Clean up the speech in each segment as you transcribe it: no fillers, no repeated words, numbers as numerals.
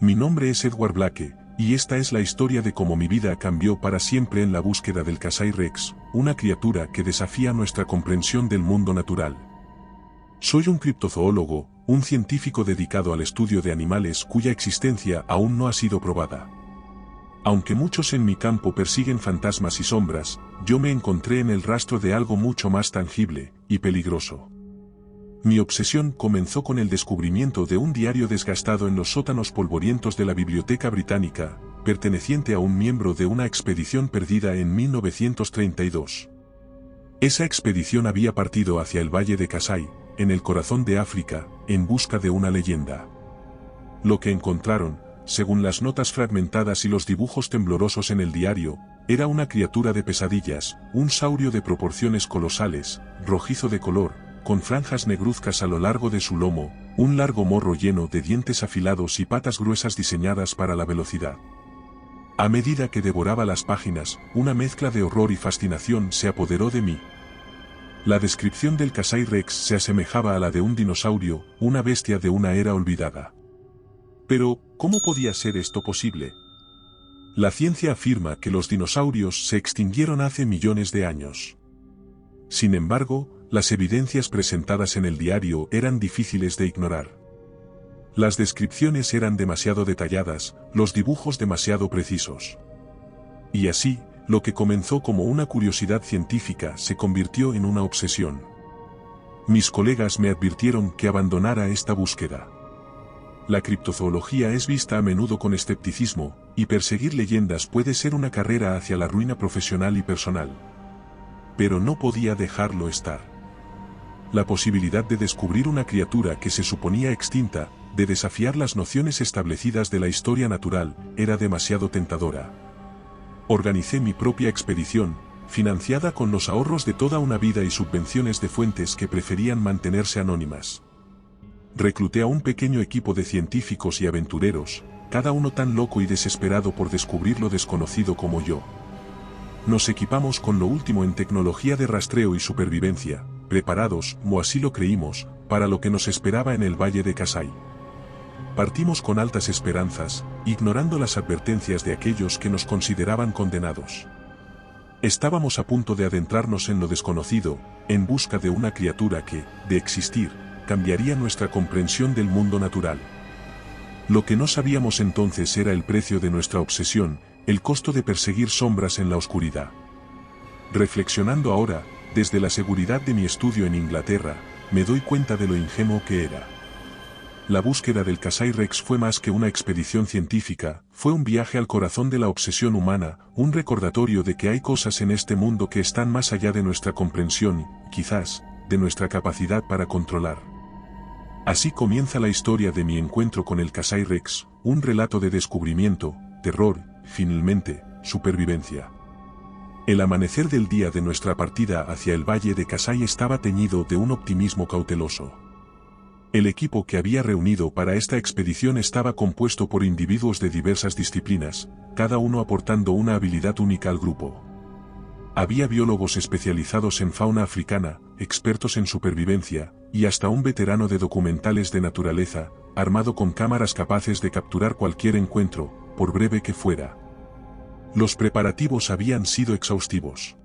Mi nombre es Edward Blake, y esta es la historia de cómo mi vida cambió para siempre en la búsqueda del Kasai Rex, una criatura que desafía nuestra comprensión del mundo natural. Soy un criptozoólogo, un científico dedicado al estudio de animales cuya existencia aún no ha sido probada. Aunque muchos en mi campo persiguen fantasmas y sombras, yo me encontré en el rastro de algo mucho más tangible y peligroso. Mi obsesión comenzó con el descubrimiento de un diario desgastado en los sótanos polvorientos de la Biblioteca Británica, perteneciente a un miembro de una expedición perdida en 1932. Esa expedición había partido hacia el Valle de Kasai, en el corazón de África, en busca de una leyenda. Lo que encontraron, según las notas fragmentadas y los dibujos temblorosos en el diario, era una criatura de pesadillas, un saurio de proporciones colosales, rojizo de color, con franjas negruzcas a lo largo de su lomo, un largo morro lleno de dientes afilados y patas gruesas diseñadas para la velocidad. A medida que devoraba las páginas, una mezcla de horror y fascinación se apoderó de mí. La descripción del Kasai Rex se asemejaba a la de un dinosaurio, una bestia de una era olvidada. Pero, ¿cómo podía ser esto posible? La ciencia afirma que los dinosaurios se extinguieron hace millones de años. Sin embargo, las evidencias presentadas en el diario eran difíciles de ignorar. Las descripciones eran demasiado detalladas, los dibujos demasiado precisos. Y así, lo que comenzó como una curiosidad científica se convirtió en una obsesión. Mis colegas me advirtieron que abandonara esta búsqueda. La criptozoología es vista a menudo con escepticismo, y perseguir leyendas puede ser una carrera hacia la ruina profesional y personal. Pero no podía dejarlo estar. La posibilidad de descubrir una criatura que se suponía extinta, de desafiar las nociones establecidas de la historia natural, era demasiado tentadora. Organicé mi propia expedición, financiada con los ahorros de toda una vida y subvenciones de fuentes que preferían mantenerse anónimas. Recluté a un pequeño equipo de científicos y aventureros, cada uno tan loco y desesperado por descubrir lo desconocido como yo. Nos equipamos con lo último en tecnología de rastreo y supervivencia, preparados, o así lo creímos, para lo que nos esperaba en el Valle de Kasai. Partimos con altas esperanzas, ignorando las advertencias de aquellos que nos consideraban condenados. Estábamos a punto de adentrarnos en lo desconocido, en busca de una criatura que, de existir, cambiaría nuestra comprensión del mundo natural. Lo que no sabíamos entonces era el precio de nuestra obsesión, el costo de perseguir sombras en la oscuridad. Reflexionando ahora, desde la seguridad de mi estudio en Inglaterra, me doy cuenta de lo ingenuo que era. La búsqueda del Kasai Rex fue más que una expedición científica, fue un viaje al corazón de la obsesión humana, un recordatorio de que hay cosas en este mundo que están más allá de nuestra comprensión y, quizás, de nuestra capacidad para controlar. Así comienza la historia de mi encuentro con el Kasai Rex, un relato de descubrimiento, terror, finalmente, supervivencia. El amanecer del día de nuestra partida hacia el Valle de Kasai estaba teñido de un optimismo cauteloso. El equipo que había reunido para esta expedición estaba compuesto por individuos de diversas disciplinas, cada uno aportando una habilidad única al grupo. Había biólogos especializados en fauna africana, expertos en supervivencia, y hasta un veterano de documentales de naturaleza, armado con cámaras capaces de capturar cualquier encuentro, por breve que fuera. Los preparativos habían sido exhaustivos.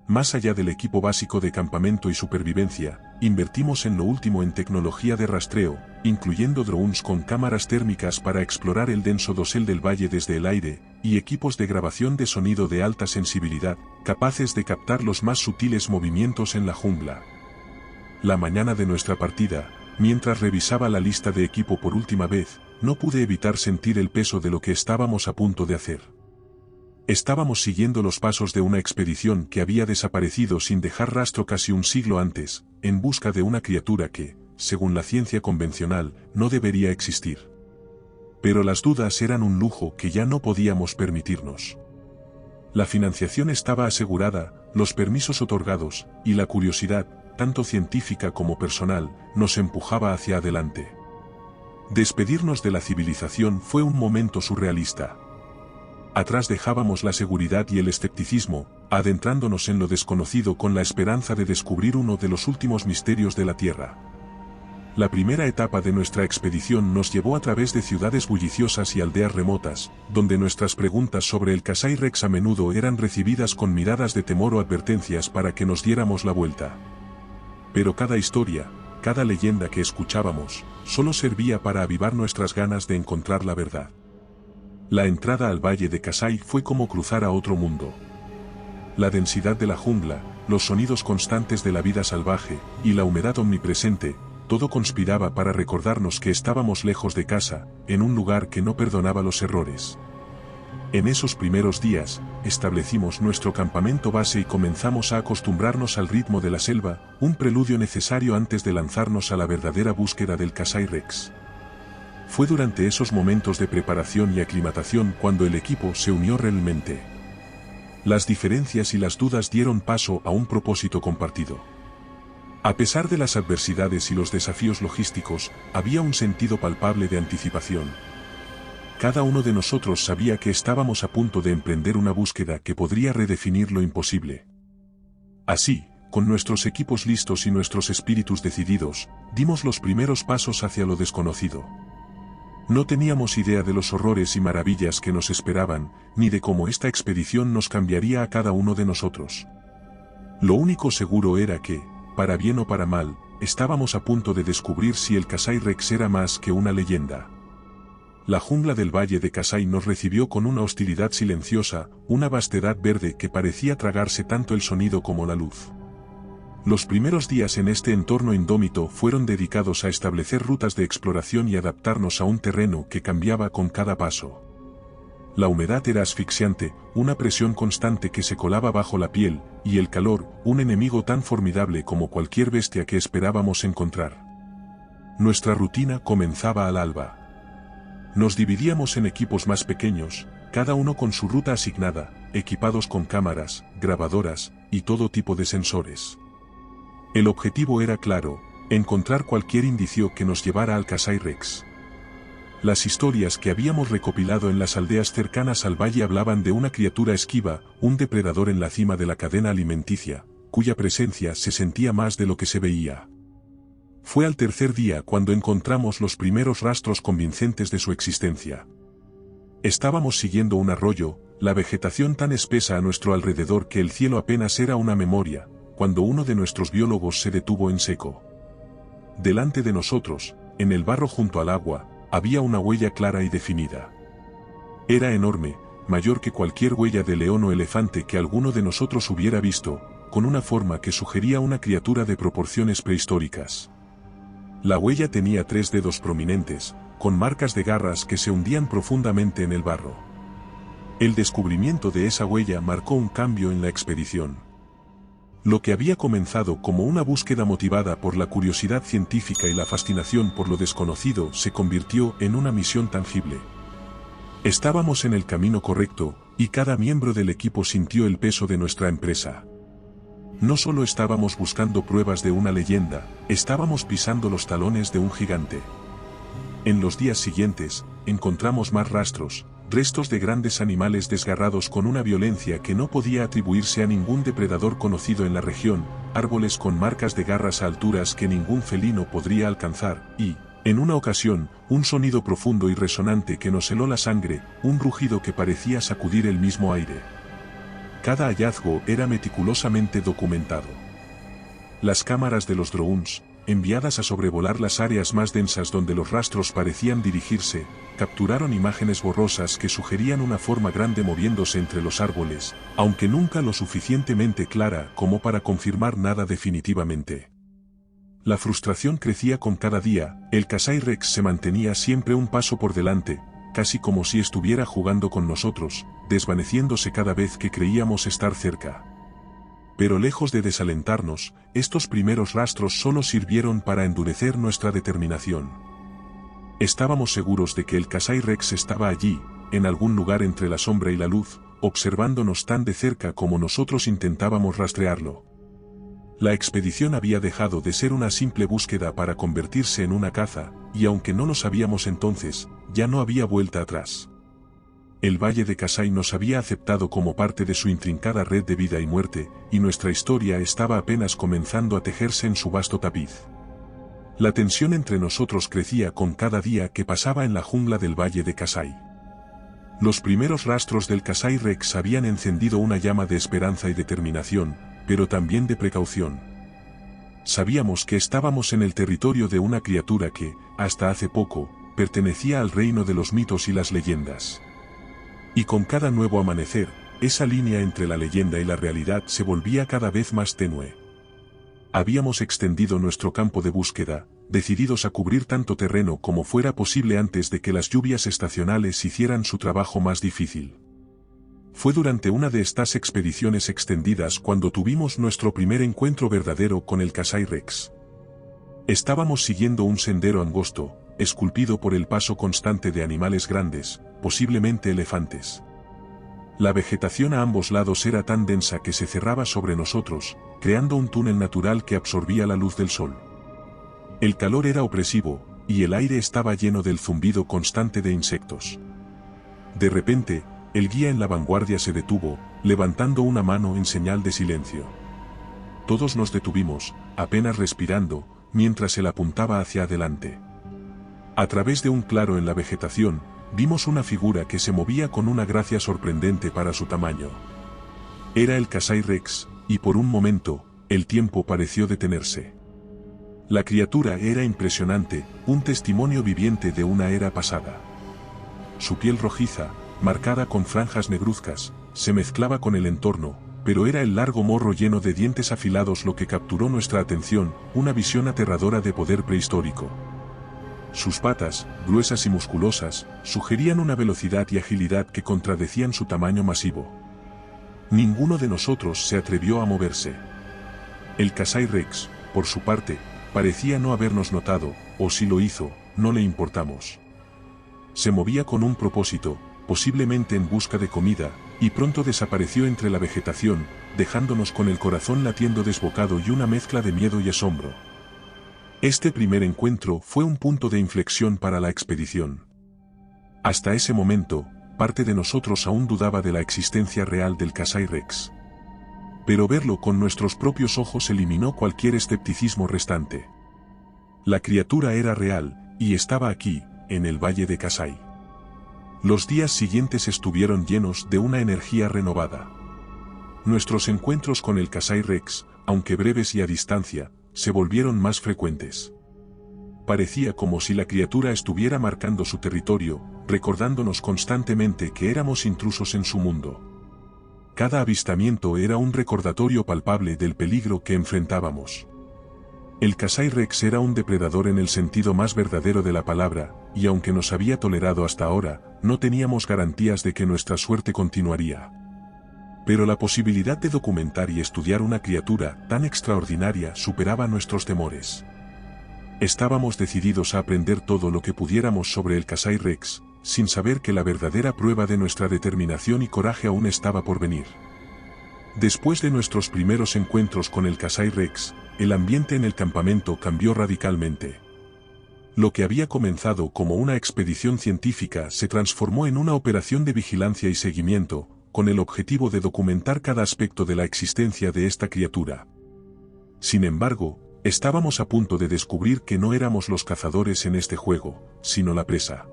Más allá del equipo básico de campamento y supervivencia, invertimos en lo último en tecnología de rastreo, incluyendo drones con cámaras térmicas para explorar el denso dosel del valle desde el aire, y equipos de grabación de sonido de alta sensibilidad, capaces de captar los más sutiles movimientos en la jungla. La mañana de nuestra partida, mientras revisaba la lista de equipo por última vez, no pude evitar sentir el peso de lo que estábamos a punto de hacer. Estábamos siguiendo los pasos de una expedición que había desaparecido sin dejar rastro casi un siglo antes, en busca de una criatura que, según la ciencia convencional, no debería existir. Pero las dudas eran un lujo que ya no podíamos permitirnos. La financiación estaba asegurada, los permisos otorgados, y la curiosidad, tanto científica como personal, nos empujaba hacia adelante. Despedirnos de la civilización fue un momento surrealista. Atrás dejábamos la seguridad y el escepticismo, adentrándonos en lo desconocido con la esperanza de descubrir uno de los últimos misterios de la Tierra. La primera etapa de nuestra expedición nos llevó a través de ciudades bulliciosas y aldeas remotas, donde nuestras preguntas sobre el Kasai Rex a menudo eran recibidas con miradas de temor o advertencias para que nos diéramos la vuelta. Pero cada historia, cada leyenda que escuchábamos, solo servía para avivar nuestras ganas de encontrar la verdad. La entrada al Valle de Kasai fue como cruzar a otro mundo. La densidad de la jungla, los sonidos constantes de la vida salvaje, y la humedad omnipresente, todo conspiraba para recordarnos que estábamos lejos de casa, en un lugar que no perdonaba los errores. En esos primeros días, establecimos nuestro campamento base y comenzamos a acostumbrarnos al ritmo de la selva, un preludio necesario antes de lanzarnos a la verdadera búsqueda del Kasai Rex. Fue durante esos momentos de preparación y aclimatación cuando el equipo se unió realmente. Las diferencias y las dudas dieron paso a un propósito compartido. A pesar de las adversidades y los desafíos logísticos, había un sentido palpable de anticipación. Cada uno de nosotros sabía que estábamos a punto de emprender una búsqueda que podría redefinir lo imposible. Así, con nuestros equipos listos y nuestros espíritus decididos, dimos los primeros pasos hacia lo desconocido. No teníamos idea de los horrores y maravillas que nos esperaban, ni de cómo esta expedición nos cambiaría a cada uno de nosotros. Lo único seguro era que, para bien o para mal, estábamos a punto de descubrir si el Kasai Rex era más que una leyenda. La jungla del Valle de Kasai nos recibió con una hostilidad silenciosa, una vastedad verde que parecía tragarse tanto el sonido como la luz. Los primeros días en este entorno indómito fueron dedicados a establecer rutas de exploración y adaptarnos a un terreno que cambiaba con cada paso. La humedad era asfixiante, una presión constante que se colaba bajo la piel, y el calor, un enemigo tan formidable como cualquier bestia que esperábamos encontrar. Nuestra rutina comenzaba al alba. Nos dividíamos en equipos más pequeños, cada uno con su ruta asignada, equipados con cámaras, grabadoras, y todo tipo de sensores. El objetivo era claro, encontrar cualquier indicio que nos llevara al Kasai Rex. Las historias que habíamos recopilado en las aldeas cercanas al valle hablaban de una criatura esquiva, un depredador en la cima de la cadena alimenticia, cuya presencia se sentía más de lo que se veía. Fue al tercer día cuando encontramos los primeros rastros convincentes de su existencia. Estábamos siguiendo un arroyo, la vegetación tan espesa a nuestro alrededor que el cielo apenas era una memoria, cuando uno de nuestros biólogos se detuvo en seco. Delante de nosotros, en el barro junto al agua, había una huella clara y definida. Era enorme, mayor que cualquier huella de león o elefante que alguno de nosotros hubiera visto, con una forma que sugería una criatura de proporciones prehistóricas. La huella tenía 3 dedos prominentes, con marcas de garras que se hundían profundamente en el barro. El descubrimiento de esa huella marcó un cambio en la expedición. Lo que había comenzado como una búsqueda motivada por la curiosidad científica y la fascinación por lo desconocido se convirtió en una misión tangible. Estábamos en el camino correcto, y cada miembro del equipo sintió el peso de nuestra empresa. No solo estábamos buscando pruebas de una leyenda, estábamos pisando los talones de un gigante. En los días siguientes, encontramos más rastros, restos de grandes animales desgarrados con una violencia que no podía atribuirse a ningún depredador conocido en la región, árboles con marcas de garras a alturas que ningún felino podría alcanzar, y, en una ocasión, un sonido profundo y resonante que nos heló la sangre, un rugido que parecía sacudir el mismo aire. Cada hallazgo era meticulosamente documentado. Las cámaras de los drones, enviadas a sobrevolar las áreas más densas donde los rastros parecían dirigirse, capturaron imágenes borrosas que sugerían una forma grande moviéndose entre los árboles, aunque nunca lo suficientemente clara como para confirmar nada definitivamente. La frustración crecía con cada día, el Kasai Rex se mantenía siempre un paso por delante, casi como si estuviera jugando con nosotros, desvaneciéndose cada vez que creíamos estar cerca. Pero lejos de desalentarnos, estos primeros rastros solo sirvieron para endurecer nuestra determinación. Estábamos seguros de que el Kasai Rex estaba allí, en algún lugar entre la sombra y la luz, observándonos tan de cerca como nosotros intentábamos rastrearlo. La expedición había dejado de ser una simple búsqueda para convertirse en una caza, y aunque no lo sabíamos entonces, ya no había vuelta atrás. El Valle de Kasai nos había aceptado como parte de su intrincada red de vida y muerte, y nuestra historia estaba apenas comenzando a tejerse en su vasto tapiz. La tensión entre nosotros crecía con cada día que pasaba en la jungla del valle de Kasai. Los primeros rastros del Kasai Rex habían encendido una llama de esperanza y determinación, pero también de precaución. Sabíamos que estábamos en el territorio de una criatura que, hasta hace poco, pertenecía al reino de los mitos y las leyendas. Y con cada nuevo amanecer, esa línea entre la leyenda y la realidad se volvía cada vez más tenue. Habíamos extendido nuestro campo de búsqueda, decididos a cubrir tanto terreno como fuera posible antes de que las lluvias estacionales hicieran su trabajo más difícil. Fue durante una de estas expediciones extendidas cuando tuvimos nuestro primer encuentro verdadero con el Kasai Rex. Estábamos siguiendo un sendero angosto, esculpido por el paso constante de animales grandes, posiblemente elefantes. La vegetación a ambos lados era tan densa que se cerraba sobre nosotros, creando un túnel natural que absorbía la luz del sol. El calor era opresivo, y el aire estaba lleno del zumbido constante de insectos. De repente, el guía en la vanguardia se detuvo, levantando una mano en señal de silencio. Todos nos detuvimos, apenas respirando, mientras él apuntaba hacia adelante. A través de un claro en la vegetación, vimos una figura que se movía con una gracia sorprendente para su tamaño. Era el Kasai Rex, y por un momento, el tiempo pareció detenerse. La criatura era impresionante, un testimonio viviente de una era pasada. Su piel rojiza, marcada con franjas negruzcas, se mezclaba con el entorno, pero era el largo morro lleno de dientes afilados lo que capturó nuestra atención, una visión aterradora de poder prehistórico. Sus patas, gruesas y musculosas, sugerían una velocidad y agilidad que contradecían su tamaño masivo. Ninguno de nosotros se atrevió a moverse. El Kasai Rex, por su parte, parecía no habernos notado, o si lo hizo, no le importamos. Se movía con un propósito, posiblemente en busca de comida, y pronto desapareció entre la vegetación, dejándonos con el corazón latiendo desbocado y una mezcla de miedo y asombro. Este primer encuentro fue un punto de inflexión para la expedición. Hasta ese momento, parte de nosotros aún dudaba de la existencia real del Kasai Rex. Pero verlo con nuestros propios ojos eliminó cualquier escepticismo restante. La criatura era real, y estaba aquí, en el valle de Kasai. Los días siguientes estuvieron llenos de una energía renovada. Nuestros encuentros con el Kasai Rex, aunque breves y a distancia, se volvieron más frecuentes. Parecía como si la criatura estuviera marcando su territorio, recordándonos constantemente que éramos intrusos en su mundo. Cada avistamiento era un recordatorio palpable del peligro que enfrentábamos. El Kasai Rex era un depredador en el sentido más verdadero de la palabra, y aunque nos había tolerado hasta ahora, no teníamos garantías de que nuestra suerte continuaría. Pero la posibilidad de documentar y estudiar una criatura tan extraordinaria superaba nuestros temores. Estábamos decididos a aprender todo lo que pudiéramos sobre el Kasai Rex, sin saber que la verdadera prueba de nuestra determinación y coraje aún estaba por venir. Después de nuestros primeros encuentros con el Kasai Rex, el ambiente en el campamento cambió radicalmente. Lo que había comenzado como una expedición científica se transformó en una operación de vigilancia y seguimiento, con el objetivo de documentar cada aspecto de la existencia de esta criatura. Sin embargo, estábamos a punto de descubrir que no éramos los cazadores en este juego, sino la presa.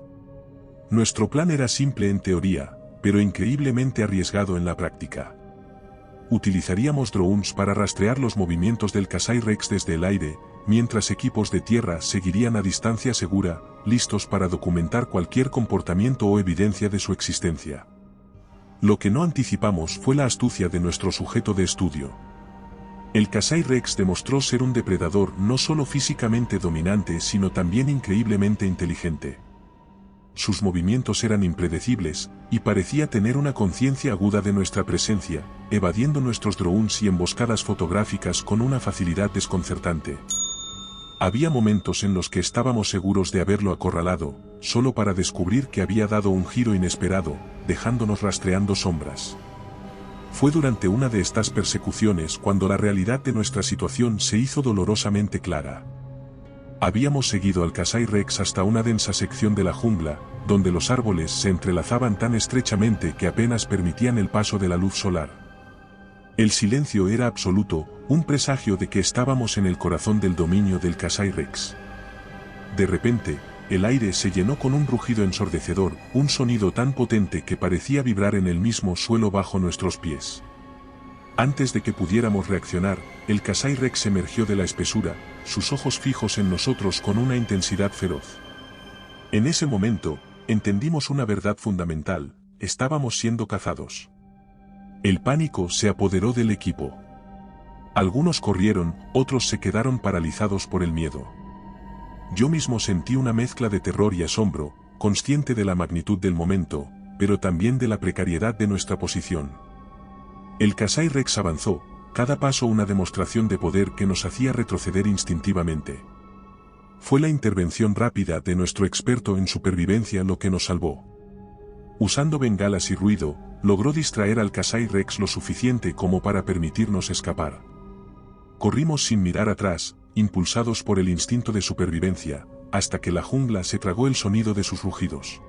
Nuestro plan era simple en teoría, pero increíblemente arriesgado en la práctica. Utilizaríamos drones para rastrear los movimientos del Kasai Rex desde el aire, mientras equipos de tierra seguirían a distancia segura, listos para documentar cualquier comportamiento o evidencia de su existencia. Lo que no anticipamos fue la astucia de nuestro sujeto de estudio. El Kasai Rex demostró ser un depredador no solo físicamente dominante sino también increíblemente inteligente. Sus movimientos eran impredecibles, y parecía tener una conciencia aguda de nuestra presencia, evadiendo nuestros drones y emboscadas fotográficas con una facilidad desconcertante. Había momentos en los que estábamos seguros de haberlo acorralado, solo para descubrir que había dado un giro inesperado, dejándonos rastreando sombras. Fue durante una de estas persecuciones cuando la realidad de nuestra situación se hizo dolorosamente clara. Habíamos seguido al Kasai Rex hasta una densa sección de la jungla, donde los árboles se entrelazaban tan estrechamente que apenas permitían el paso de la luz solar. El silencio era absoluto, un presagio de que estábamos en el corazón del dominio del Kasai Rex. De repente, el aire se llenó con un rugido ensordecedor, un sonido tan potente que parecía vibrar en el mismo suelo bajo nuestros pies. Antes de que pudiéramos reaccionar, el Kasai Rex emergió de la espesura, sus ojos fijos en nosotros con una intensidad feroz. En ese momento, entendimos una verdad fundamental: estábamos siendo cazados. El pánico se apoderó del equipo. Algunos corrieron, otros se quedaron paralizados por el miedo. Yo mismo sentí una mezcla de terror y asombro, consciente de la magnitud del momento, pero también de la precariedad de nuestra posición. El Kasai Rex avanzó, cada paso una demostración de poder que nos hacía retroceder instintivamente. Fue la intervención rápida de nuestro experto en supervivencia lo que nos salvó. Usando bengalas y ruido, logró distraer al Kasai Rex lo suficiente como para permitirnos escapar. Corrimos sin mirar atrás, impulsados por el instinto de supervivencia, hasta que la jungla se tragó el sonido de sus rugidos.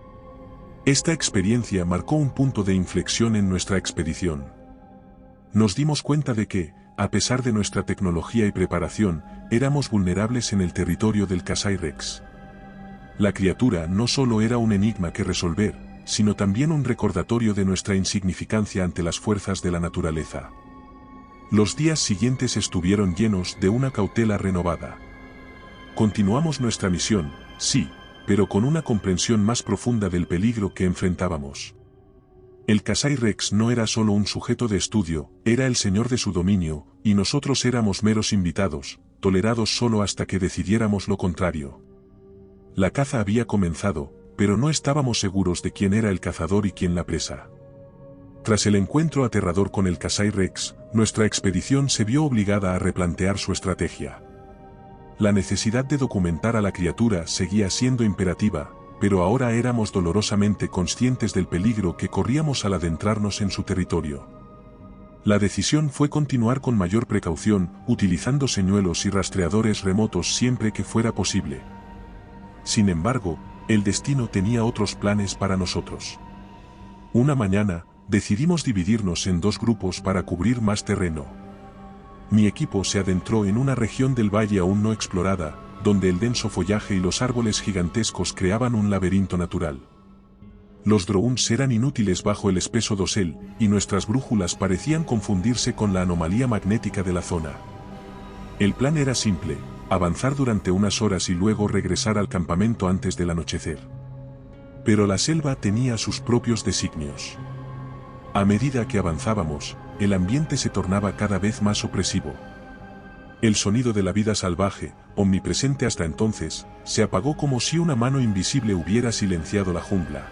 Esta experiencia marcó un punto de inflexión en nuestra expedición. Nos dimos cuenta de que, a pesar de nuestra tecnología y preparación, éramos vulnerables en el territorio del Kasai Rex. La criatura no solo era un enigma que resolver, sino también un recordatorio de nuestra insignificancia ante las fuerzas de la naturaleza. Los días siguientes estuvieron llenos de una cautela renovada. Continuamos nuestra misión, sí, pero con una comprensión más profunda del peligro que enfrentábamos. El Kasai Rex no era solo un sujeto de estudio, era el señor de su dominio, y nosotros éramos meros invitados, tolerados solo hasta que decidiéramos lo contrario. La caza había comenzado, pero no estábamos seguros de quién era el cazador y quién la presa. Tras el encuentro aterrador con el Kasai Rex, nuestra expedición se vio obligada a replantear su estrategia. La necesidad de documentar a la criatura seguía siendo imperativa, pero ahora éramos dolorosamente conscientes del peligro que corríamos al adentrarnos en su territorio. La decisión fue continuar con mayor precaución, utilizando señuelos y rastreadores remotos siempre que fuera posible. Sin embargo, el destino tenía otros planes para nosotros. Una mañana, decidimos dividirnos en dos grupos para cubrir más terreno. Mi equipo se adentró en una región del valle aún no explorada, donde el denso follaje y los árboles gigantescos creaban un laberinto natural. Los drones eran inútiles bajo el espeso dosel, y nuestras brújulas parecían confundirse con la anomalía magnética de la zona. El plan era simple: avanzar durante unas horas y luego regresar al campamento antes del anochecer. Pero la selva tenía sus propios designios. A medida que avanzábamos, el ambiente se tornaba cada vez más opresivo. El sonido de la vida salvaje, omnipresente hasta entonces, se apagó como si una mano invisible hubiera silenciado la jungla.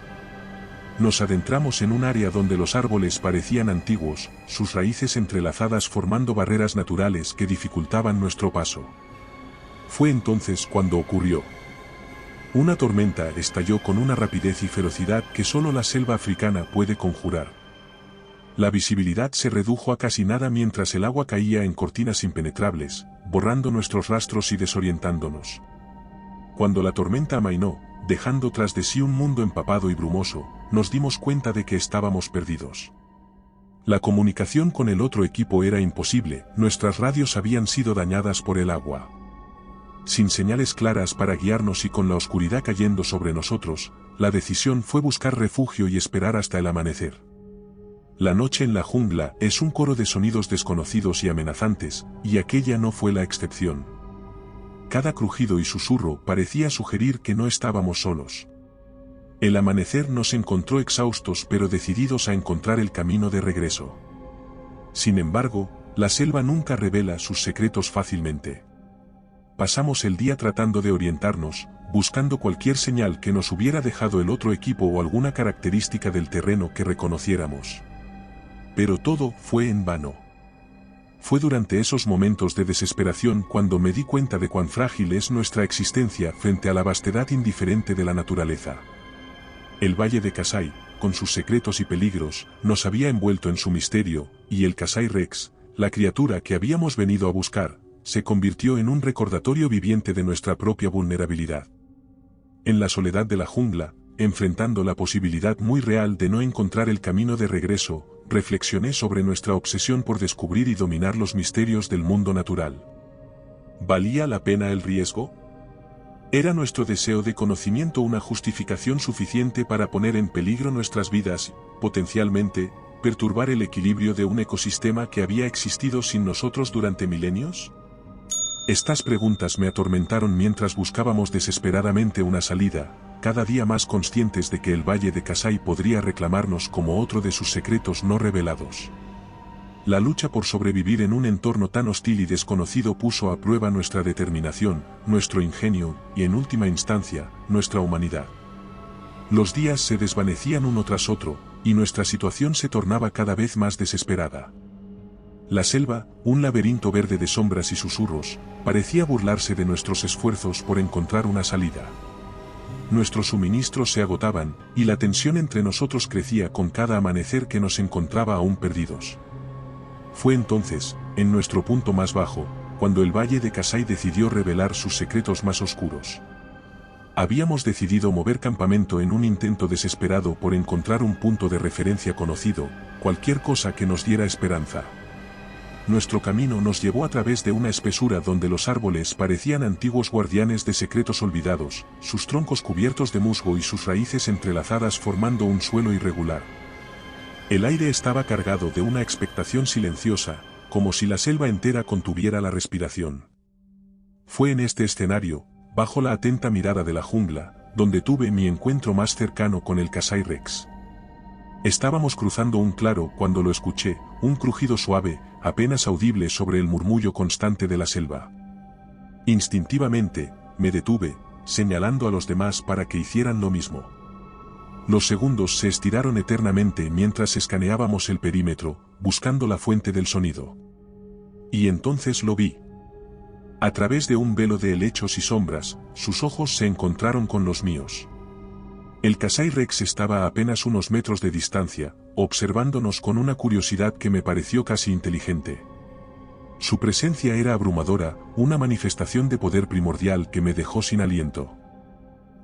Nos adentramos en un área donde los árboles parecían antiguos, sus raíces entrelazadas formando barreras naturales que dificultaban nuestro paso. Fue entonces cuando ocurrió. Una tormenta estalló con una rapidez y ferocidad que solo la selva africana puede conjurar. La visibilidad se redujo a casi nada mientras el agua caía en cortinas impenetrables, borrando nuestros rastros y desorientándonos. Cuando la tormenta amainó, dejando tras de sí un mundo empapado y brumoso, nos dimos cuenta de que estábamos perdidos. La comunicación con el otro equipo era imposible, nuestras radios habían sido dañadas por el agua. Sin señales claras para guiarnos y con la oscuridad cayendo sobre nosotros, la decisión fue buscar refugio y esperar hasta el amanecer. La noche en la jungla es un coro de sonidos desconocidos y amenazantes, y aquella no fue la excepción. Cada crujido y susurro parecía sugerir que no estábamos solos. El amanecer nos encontró exhaustos pero decididos a encontrar el camino de regreso. Sin embargo, la selva nunca revela sus secretos fácilmente. Pasamos el día tratando de orientarnos, buscando cualquier señal que nos hubiera dejado el otro equipo o alguna característica del terreno que reconociéramos. Pero todo fue en vano. Fue durante esos momentos de desesperación cuando me di cuenta de cuán frágil es nuestra existencia frente a la vastedad indiferente de la naturaleza. El valle de Kasai, con sus secretos y peligros, nos había envuelto en su misterio, y el Kasai Rex, la criatura que habíamos venido a buscar, se convirtió en un recordatorio viviente de nuestra propia vulnerabilidad. En la soledad de la jungla, enfrentando la posibilidad muy real de no encontrar el camino de regreso, reflexioné sobre nuestra obsesión por descubrir y dominar los misterios del mundo natural. ¿Valía la pena el riesgo? Era nuestro deseo de conocimiento una justificación suficiente para poner en peligro nuestras vidas, potencialmente, perturbar el equilibrio de un ecosistema que había existido sin nosotros durante milenios? Estas preguntas me atormentaron mientras buscábamos desesperadamente una salida, cada día más conscientes de que el Valle de Kasai podría reclamarnos como otro de sus secretos no revelados. La lucha por sobrevivir en un entorno tan hostil y desconocido puso a prueba nuestra determinación, nuestro ingenio, y en última instancia, nuestra humanidad. Los días se desvanecían uno tras otro, y nuestra situación se tornaba cada vez más desesperada. La selva, un laberinto verde de sombras y susurros, parecía burlarse de nuestros esfuerzos por encontrar una salida. Nuestros suministros se agotaban, y la tensión entre nosotros crecía con cada amanecer que nos encontraba aún perdidos. Fue entonces, en nuestro punto más bajo, cuando el Valle de Kasai decidió revelar sus secretos más oscuros. Habíamos decidido mover campamento en un intento desesperado por encontrar un punto de referencia conocido, cualquier cosa que nos diera esperanza. Nuestro camino nos llevó a través de una espesura donde los árboles parecían antiguos guardianes de secretos olvidados, sus troncos cubiertos de musgo y sus raíces entrelazadas formando un suelo irregular. El aire estaba cargado de una expectación silenciosa, como si la selva entera contuviera la respiración. Fue en este escenario, bajo la atenta mirada de la jungla, donde tuve mi encuentro más cercano con el Kasai Rex. Estábamos cruzando un claro cuando lo escuché, un crujido suave, apenas audible sobre el murmullo constante de la selva. Instintivamente, me detuve, señalando a los demás para que hicieran lo mismo. Los segundos se estiraron eternamente mientras escaneábamos el perímetro, buscando la fuente del sonido. Y entonces lo vi. A través de un velo de helechos y sombras, sus ojos se encontraron con los míos. El Kasai Rex estaba a apenas unos metros de distancia, observándonos con una curiosidad que me pareció casi inteligente. Su presencia era abrumadora, una manifestación de poder primordial que me dejó sin aliento.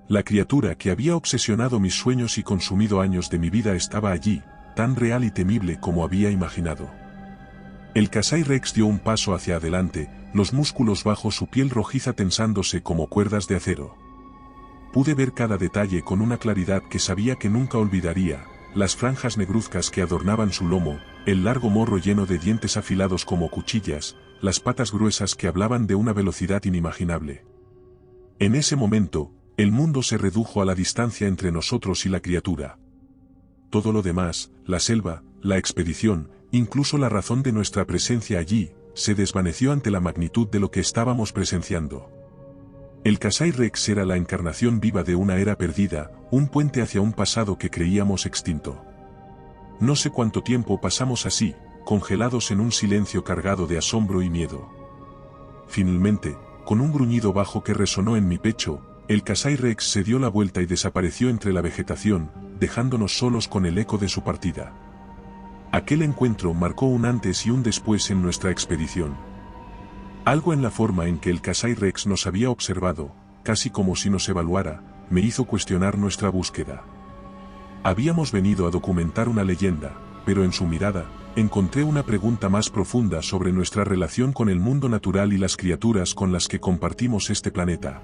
La criatura que había obsesionado mis sueños y consumido años de mi vida estaba allí, tan real y temible como había imaginado. El Kasai Rex dio un paso hacia adelante, los músculos bajo su piel rojiza tensándose como cuerdas de acero. Pude ver cada detalle con una claridad que sabía que nunca olvidaría, las franjas negruzcas que adornaban su lomo, el largo morro lleno de dientes afilados como cuchillas, las patas gruesas que hablaban de una velocidad inimaginable. En ese momento, el mundo se redujo a la distancia entre nosotros y la criatura. Todo lo demás, la selva, la expedición, incluso la razón de nuestra presencia allí, se desvaneció ante la magnitud de lo que estábamos presenciando. El Kasai Rex era la encarnación viva de una era perdida, un puente hacia un pasado que creíamos extinto. No sé cuánto tiempo pasamos así, congelados en un silencio cargado de asombro y miedo. Finalmente, con un gruñido bajo que resonó en mi pecho, el Kasai Rex se dio la vuelta y desapareció entre la vegetación, dejándonos solos con el eco de su partida. Aquel encuentro marcó un antes y un después en nuestra expedición. Algo en la forma en que el Kasai Rex nos había observado, casi como si nos evaluara, me hizo cuestionar nuestra búsqueda. Habíamos venido a documentar una leyenda, pero en su mirada, encontré una pregunta más profunda sobre nuestra relación con el mundo natural y las criaturas con las que compartimos este planeta.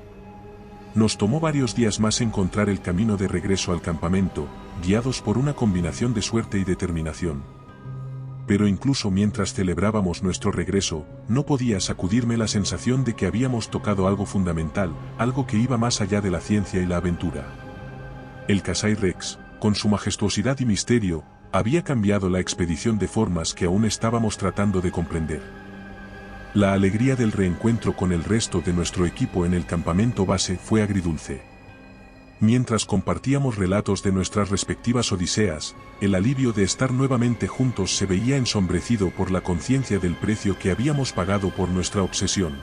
Nos tomó varios días más encontrar el camino de regreso al campamento, guiados por una combinación de suerte y determinación. Pero incluso mientras celebrábamos nuestro regreso, no podía sacudirme la sensación de que habíamos tocado algo fundamental, algo que iba más allá de la ciencia y la aventura. El Kasai Rex, con su majestuosidad y misterio, había cambiado la expedición de formas que aún estábamos tratando de comprender. La alegría del reencuentro con el resto de nuestro equipo en el campamento base fue agridulce. Mientras compartíamos relatos de nuestras respectivas odiseas, el alivio de estar nuevamente juntos se veía ensombrecido por la conciencia del precio que habíamos pagado por nuestra obsesión.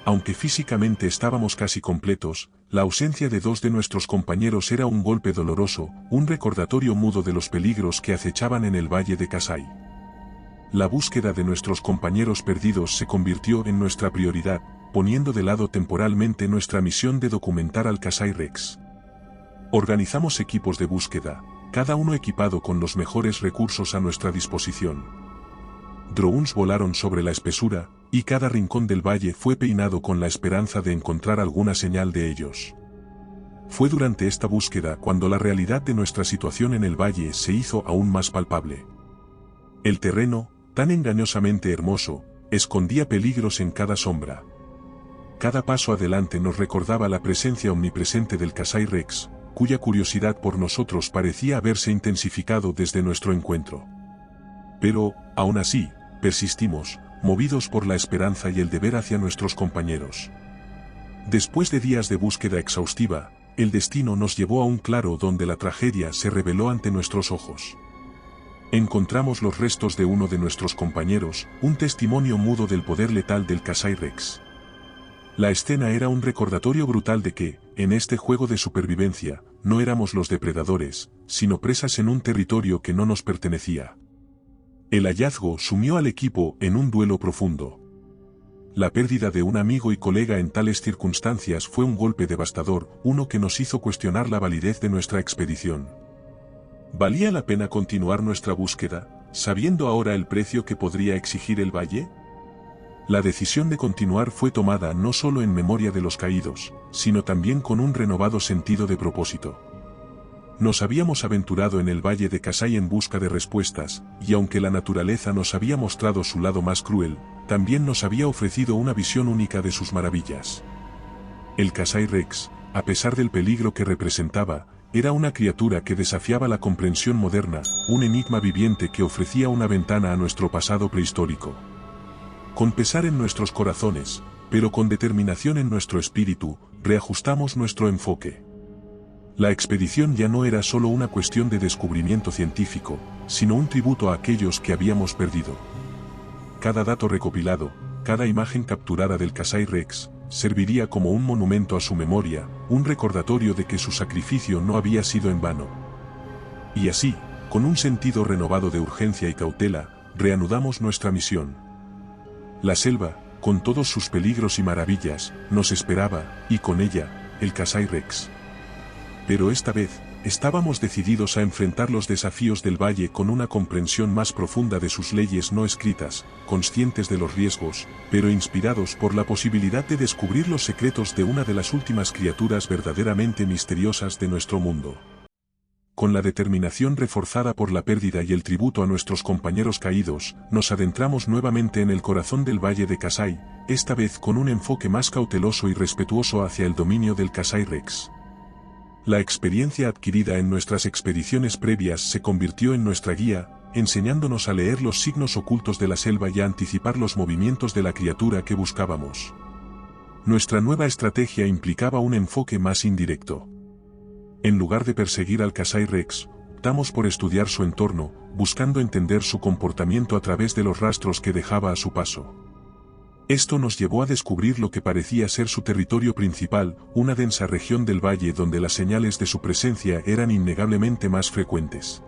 Aunque físicamente estábamos casi completos, la ausencia de dos de nuestros compañeros era un golpe doloroso, un recordatorio mudo de los peligros que acechaban en el Valle de Kasai. La búsqueda de nuestros compañeros perdidos se convirtió en nuestra prioridad, poniendo de lado temporalmente nuestra misión de documentar al Kasai Rex. Organizamos equipos de búsqueda, cada uno equipado con los mejores recursos a nuestra disposición. Drones volaron sobre la espesura, y cada rincón del valle fue peinado con la esperanza de encontrar alguna señal de ellos. Fue durante esta búsqueda cuando la realidad de nuestra situación en el valle se hizo aún más palpable. El terreno, tan engañosamente hermoso, escondía peligros en cada sombra. Cada paso adelante nos recordaba la presencia omnipresente del Kasai Rex, cuya curiosidad por nosotros parecía haberse intensificado desde nuestro encuentro. Pero, aún así, persistimos, movidos por la esperanza y el deber hacia nuestros compañeros. Después de días de búsqueda exhaustiva, el destino nos llevó a un claro donde la tragedia se reveló ante nuestros ojos. Encontramos los restos de uno de nuestros compañeros, un testimonio mudo del poder letal del Kasai Rex. La escena era un recordatorio brutal de que, en este juego de supervivencia, no éramos los depredadores, sino presas en un territorio que no nos pertenecía. El hallazgo sumió al equipo en un duelo profundo. La pérdida de un amigo y colega en tales circunstancias fue un golpe devastador, uno que nos hizo cuestionar la validez de nuestra expedición. ¿Valía la pena continuar nuestra búsqueda, sabiendo ahora el precio que podría exigir el valle? La decisión de continuar fue tomada no solo en memoria de los caídos, sino también con un renovado sentido de propósito. Nos habíamos aventurado en el valle de Kasai en busca de respuestas, y aunque la naturaleza nos había mostrado su lado más cruel, también nos había ofrecido una visión única de sus maravillas. El Kasai Rex, a pesar del peligro que representaba, era una criatura que desafiaba la comprensión moderna, un enigma viviente que ofrecía una ventana a nuestro pasado prehistórico. Con pesar en nuestros corazones, pero con determinación en nuestro espíritu, reajustamos nuestro enfoque. La expedición ya no era solo una cuestión de descubrimiento científico, sino un tributo a aquellos que habíamos perdido. Cada dato recopilado, cada imagen capturada del Kasai Rex, serviría como un monumento a su memoria, un recordatorio de que su sacrificio no había sido en vano. Y así, con un sentido renovado de urgencia y cautela, reanudamos nuestra misión. La selva, con todos sus peligros y maravillas, nos esperaba, y con ella, el Kasai Rex. Pero esta vez, estábamos decididos a enfrentar los desafíos del valle con una comprensión más profunda de sus leyes no escritas, conscientes de los riesgos, pero inspirados por la posibilidad de descubrir los secretos de una de las últimas criaturas verdaderamente misteriosas de nuestro mundo. Con la determinación reforzada por la pérdida y el tributo a nuestros compañeros caídos, nos adentramos nuevamente en el corazón del valle de Kasai, esta vez con un enfoque más cauteloso y respetuoso hacia el dominio del Kasai Rex. La experiencia adquirida en nuestras expediciones previas se convirtió en nuestra guía, enseñándonos a leer los signos ocultos de la selva y a anticipar los movimientos de la criatura que buscábamos. Nuestra nueva estrategia implicaba un enfoque más indirecto. En lugar de perseguir al Kasai Rex, optamos por estudiar su entorno, buscando entender su comportamiento a través de los rastros que dejaba a su paso. Esto nos llevó a descubrir lo que parecía ser su territorio principal, una densa región del valle donde las señales de su presencia eran innegablemente más frecuentes.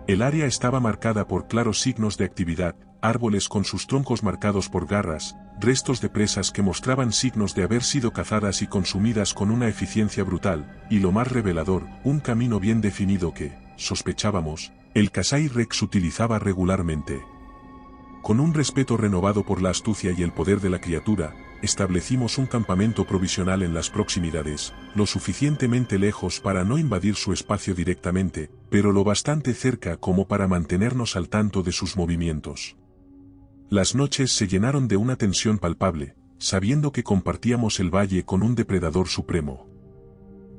El área estaba marcada por claros signos de actividad, árboles con sus troncos marcados por garras, restos de presas que mostraban signos de haber sido cazadas y consumidas con una eficiencia brutal, y lo más revelador, un camino bien definido que, sospechábamos, el Kasai Rex utilizaba regularmente. Con un respeto renovado por la astucia y el poder de la criatura, establecimos un campamento provisional en las proximidades, lo suficientemente lejos para no invadir su espacio directamente, pero lo bastante cerca como para mantenernos al tanto de sus movimientos. Las noches se llenaron de una tensión palpable, sabiendo que compartíamos el valle con un depredador supremo.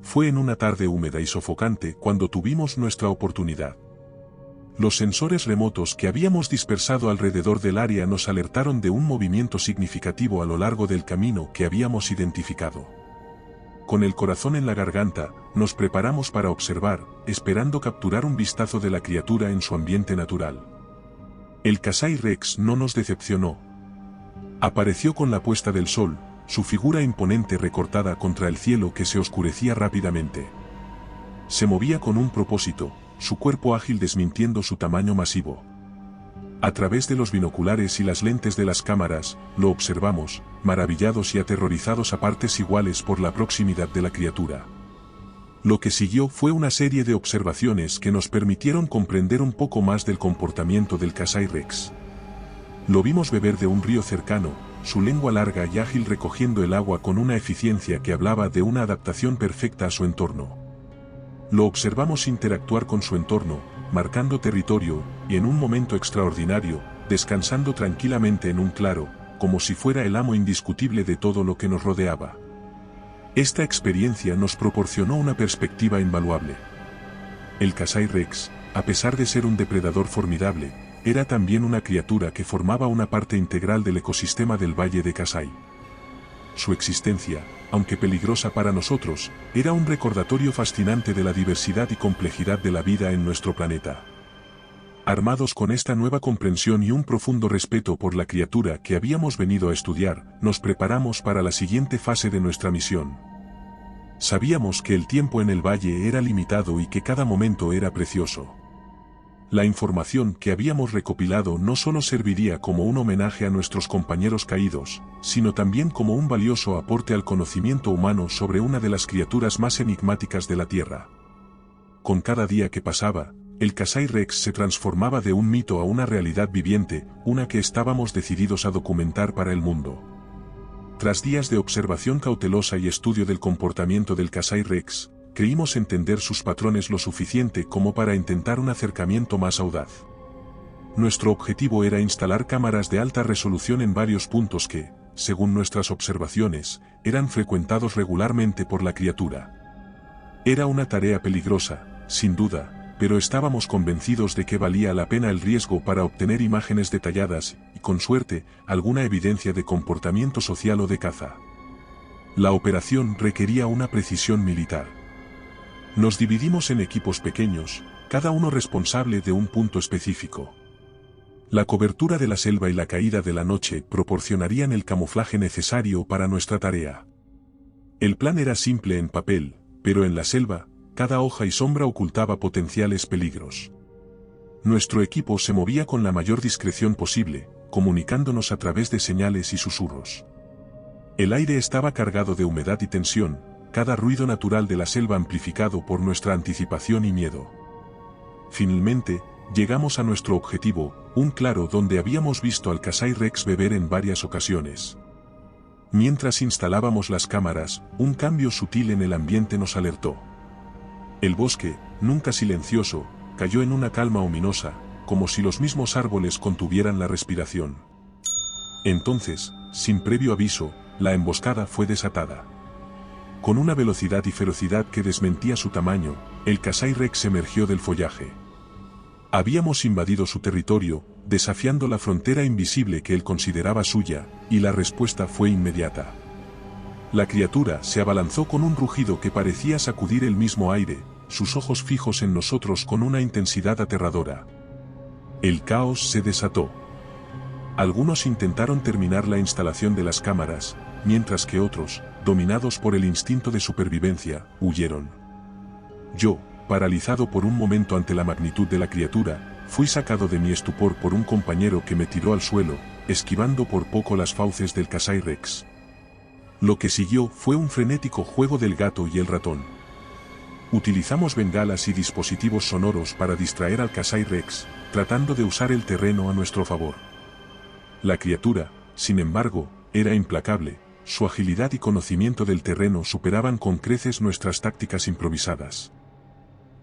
Fue en una tarde húmeda y sofocante cuando tuvimos nuestra oportunidad. Los sensores remotos que habíamos dispersado alrededor del área nos alertaron de un movimiento significativo a lo largo del camino que habíamos identificado. Con el corazón en la garganta, nos preparamos para observar, esperando capturar un vistazo de la criatura en su ambiente natural. El Kasai Rex no nos decepcionó. Apareció con la puesta del sol, su figura imponente recortada contra el cielo que se oscurecía rápidamente. Se movía con un propósito, su cuerpo ágil desmintiendo su tamaño masivo. A través de los binoculares y las lentes de las cámaras, lo observamos, maravillados y aterrorizados a partes iguales por la proximidad de la criatura. Lo que siguió fue una serie de observaciones que nos permitieron comprender un poco más del comportamiento del Kasai Rex. Lo vimos beber de un río cercano, su lengua larga y ágil recogiendo el agua con una eficiencia que hablaba de una adaptación perfecta a su entorno. Lo observamos interactuar con su entorno, marcando territorio, y en un momento extraordinario, descansando tranquilamente en un claro, como si fuera el amo indiscutible de todo lo que nos rodeaba. Esta experiencia nos proporcionó una perspectiva invaluable. El Kasai Rex, a pesar de ser un depredador formidable, era también una criatura que formaba una parte integral del ecosistema del Valle de Kasai. Su existencia, aunque peligrosa para nosotros, era un recordatorio fascinante de la diversidad y complejidad de la vida en nuestro planeta. Armados con esta nueva comprensión y un profundo respeto por la criatura que habíamos venido a estudiar, nos preparamos para la siguiente fase de nuestra misión. Sabíamos que el tiempo en el valle era limitado y que cada momento era precioso. La información que habíamos recopilado no solo serviría como un homenaje a nuestros compañeros caídos, sino también como un valioso aporte al conocimiento humano sobre una de las criaturas más enigmáticas de la Tierra. Con cada día que pasaba, el Kasai Rex se transformaba de un mito a una realidad viviente, una que estábamos decididos a documentar para el mundo. Tras días de observación cautelosa y estudio del comportamiento del Kasai Rex, creímos entender sus patrones lo suficiente como para intentar un acercamiento más audaz. Nuestro objetivo era instalar cámaras de alta resolución en varios puntos que, según nuestras observaciones, eran frecuentados regularmente por la criatura. Era una tarea peligrosa, sin duda, pero estábamos convencidos de que valía la pena el riesgo para obtener imágenes detalladas y, con suerte, alguna evidencia de comportamiento social o de caza. La operación requería una precisión militar. Nos dividimos en equipos pequeños, cada uno responsable de un punto específico. La cobertura de la selva y la caída de la noche proporcionarían el camuflaje necesario para nuestra tarea. El plan era simple en papel, pero en la selva, cada hoja y sombra ocultaba potenciales peligros. Nuestro equipo se movía con la mayor discreción posible, comunicándonos a través de señales y susurros. El aire estaba cargado de humedad y tensión, cada ruido natural de la selva amplificado por nuestra anticipación y miedo. Finalmente, llegamos a nuestro objetivo, un claro donde habíamos visto al Kasai Rex beber en varias ocasiones. Mientras instalábamos las cámaras, un cambio sutil en el ambiente nos alertó. El bosque, nunca silencioso, cayó en una calma ominosa, como si los mismos árboles contuvieran la respiración. Entonces, sin previo aviso, la emboscada fue desatada. Con una velocidad y ferocidad que desmentía su tamaño, el Kasai Rex emergió del follaje. Habíamos invadido su territorio, desafiando la frontera invisible que él consideraba suya, y la respuesta fue inmediata. La criatura se abalanzó con un rugido que parecía sacudir el mismo aire, sus ojos fijos en nosotros con una intensidad aterradora. El caos se desató. Algunos intentaron terminar la instalación de las cámaras, mientras que otros, dominados por el instinto de supervivencia, huyeron. Yo, paralizado por un momento ante la magnitud de la criatura, fui sacado de mi estupor por un compañero que me tiró al suelo, esquivando por poco las fauces del Kasai Rex. Lo que siguió fue un frenético juego del gato y el ratón. Utilizamos bengalas y dispositivos sonoros para distraer al Kasai Rex, tratando de usar el terreno a nuestro favor. La criatura, sin embargo, era implacable. Su agilidad y conocimiento del terreno superaban con creces nuestras tácticas improvisadas.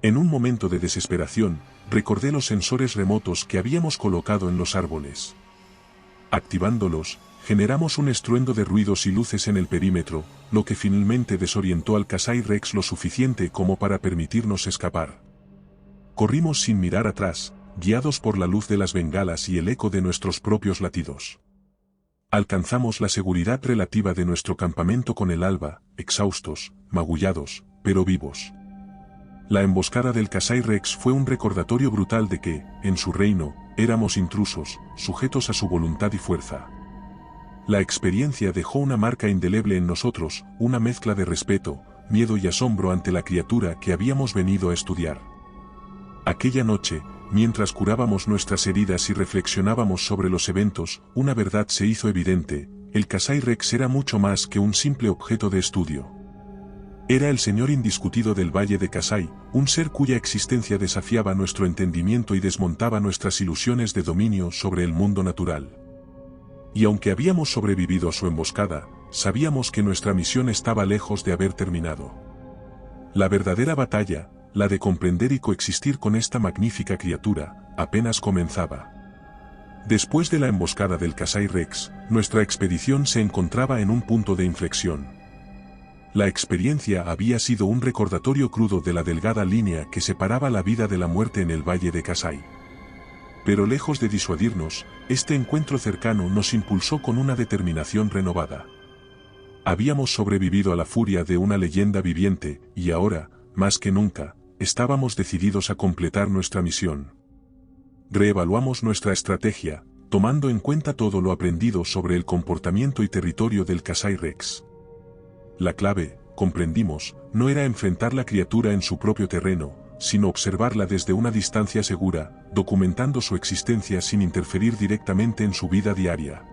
En un momento de desesperación, recordé los sensores remotos que habíamos colocado en los árboles. Activándolos, generamos un estruendo de ruidos y luces en el perímetro, lo que finalmente desorientó al Kasai Rex lo suficiente como para permitirnos escapar. Corrimos sin mirar atrás, guiados por la luz de las bengalas y el eco de nuestros propios latidos. Alcanzamos la seguridad relativa de nuestro campamento con el alba, exhaustos, magullados, pero vivos. La emboscada del Kasai Rex fue un recordatorio brutal de que, en su reino, éramos intrusos, sujetos a su voluntad y fuerza. La experiencia dejó una marca indeleble en nosotros, una mezcla de respeto, miedo y asombro ante la criatura que habíamos venido a estudiar. Aquella noche, mientras curábamos nuestras heridas y reflexionábamos sobre los eventos, una verdad se hizo evidente: el Kasai Rex era mucho más que un simple objeto de estudio. Era el señor indiscutido del Valle de Kasai, un ser cuya existencia desafiaba nuestro entendimiento y desmontaba nuestras ilusiones de dominio sobre el mundo natural. Y aunque habíamos sobrevivido a su emboscada, sabíamos que nuestra misión estaba lejos de haber terminado. La verdadera batalla, la de comprender y coexistir con esta magnífica criatura, apenas comenzaba. Después de la emboscada del Kasai Rex, nuestra expedición se encontraba en un punto de inflexión. La experiencia había sido un recordatorio crudo de la delgada línea que separaba la vida de la muerte en el valle de Kasai. Pero lejos de disuadirnos, este encuentro cercano nos impulsó con una determinación renovada. Habíamos sobrevivido a la furia de una leyenda viviente, y ahora, más que nunca, estábamos decididos a completar nuestra misión. Reevaluamos nuestra estrategia, tomando en cuenta todo lo aprendido sobre el comportamiento y territorio del Kasai Rex. La clave, comprendimos, no era enfrentar la criatura en su propio terreno, sino observarla desde una distancia segura, documentando su existencia sin interferir directamente en su vida diaria.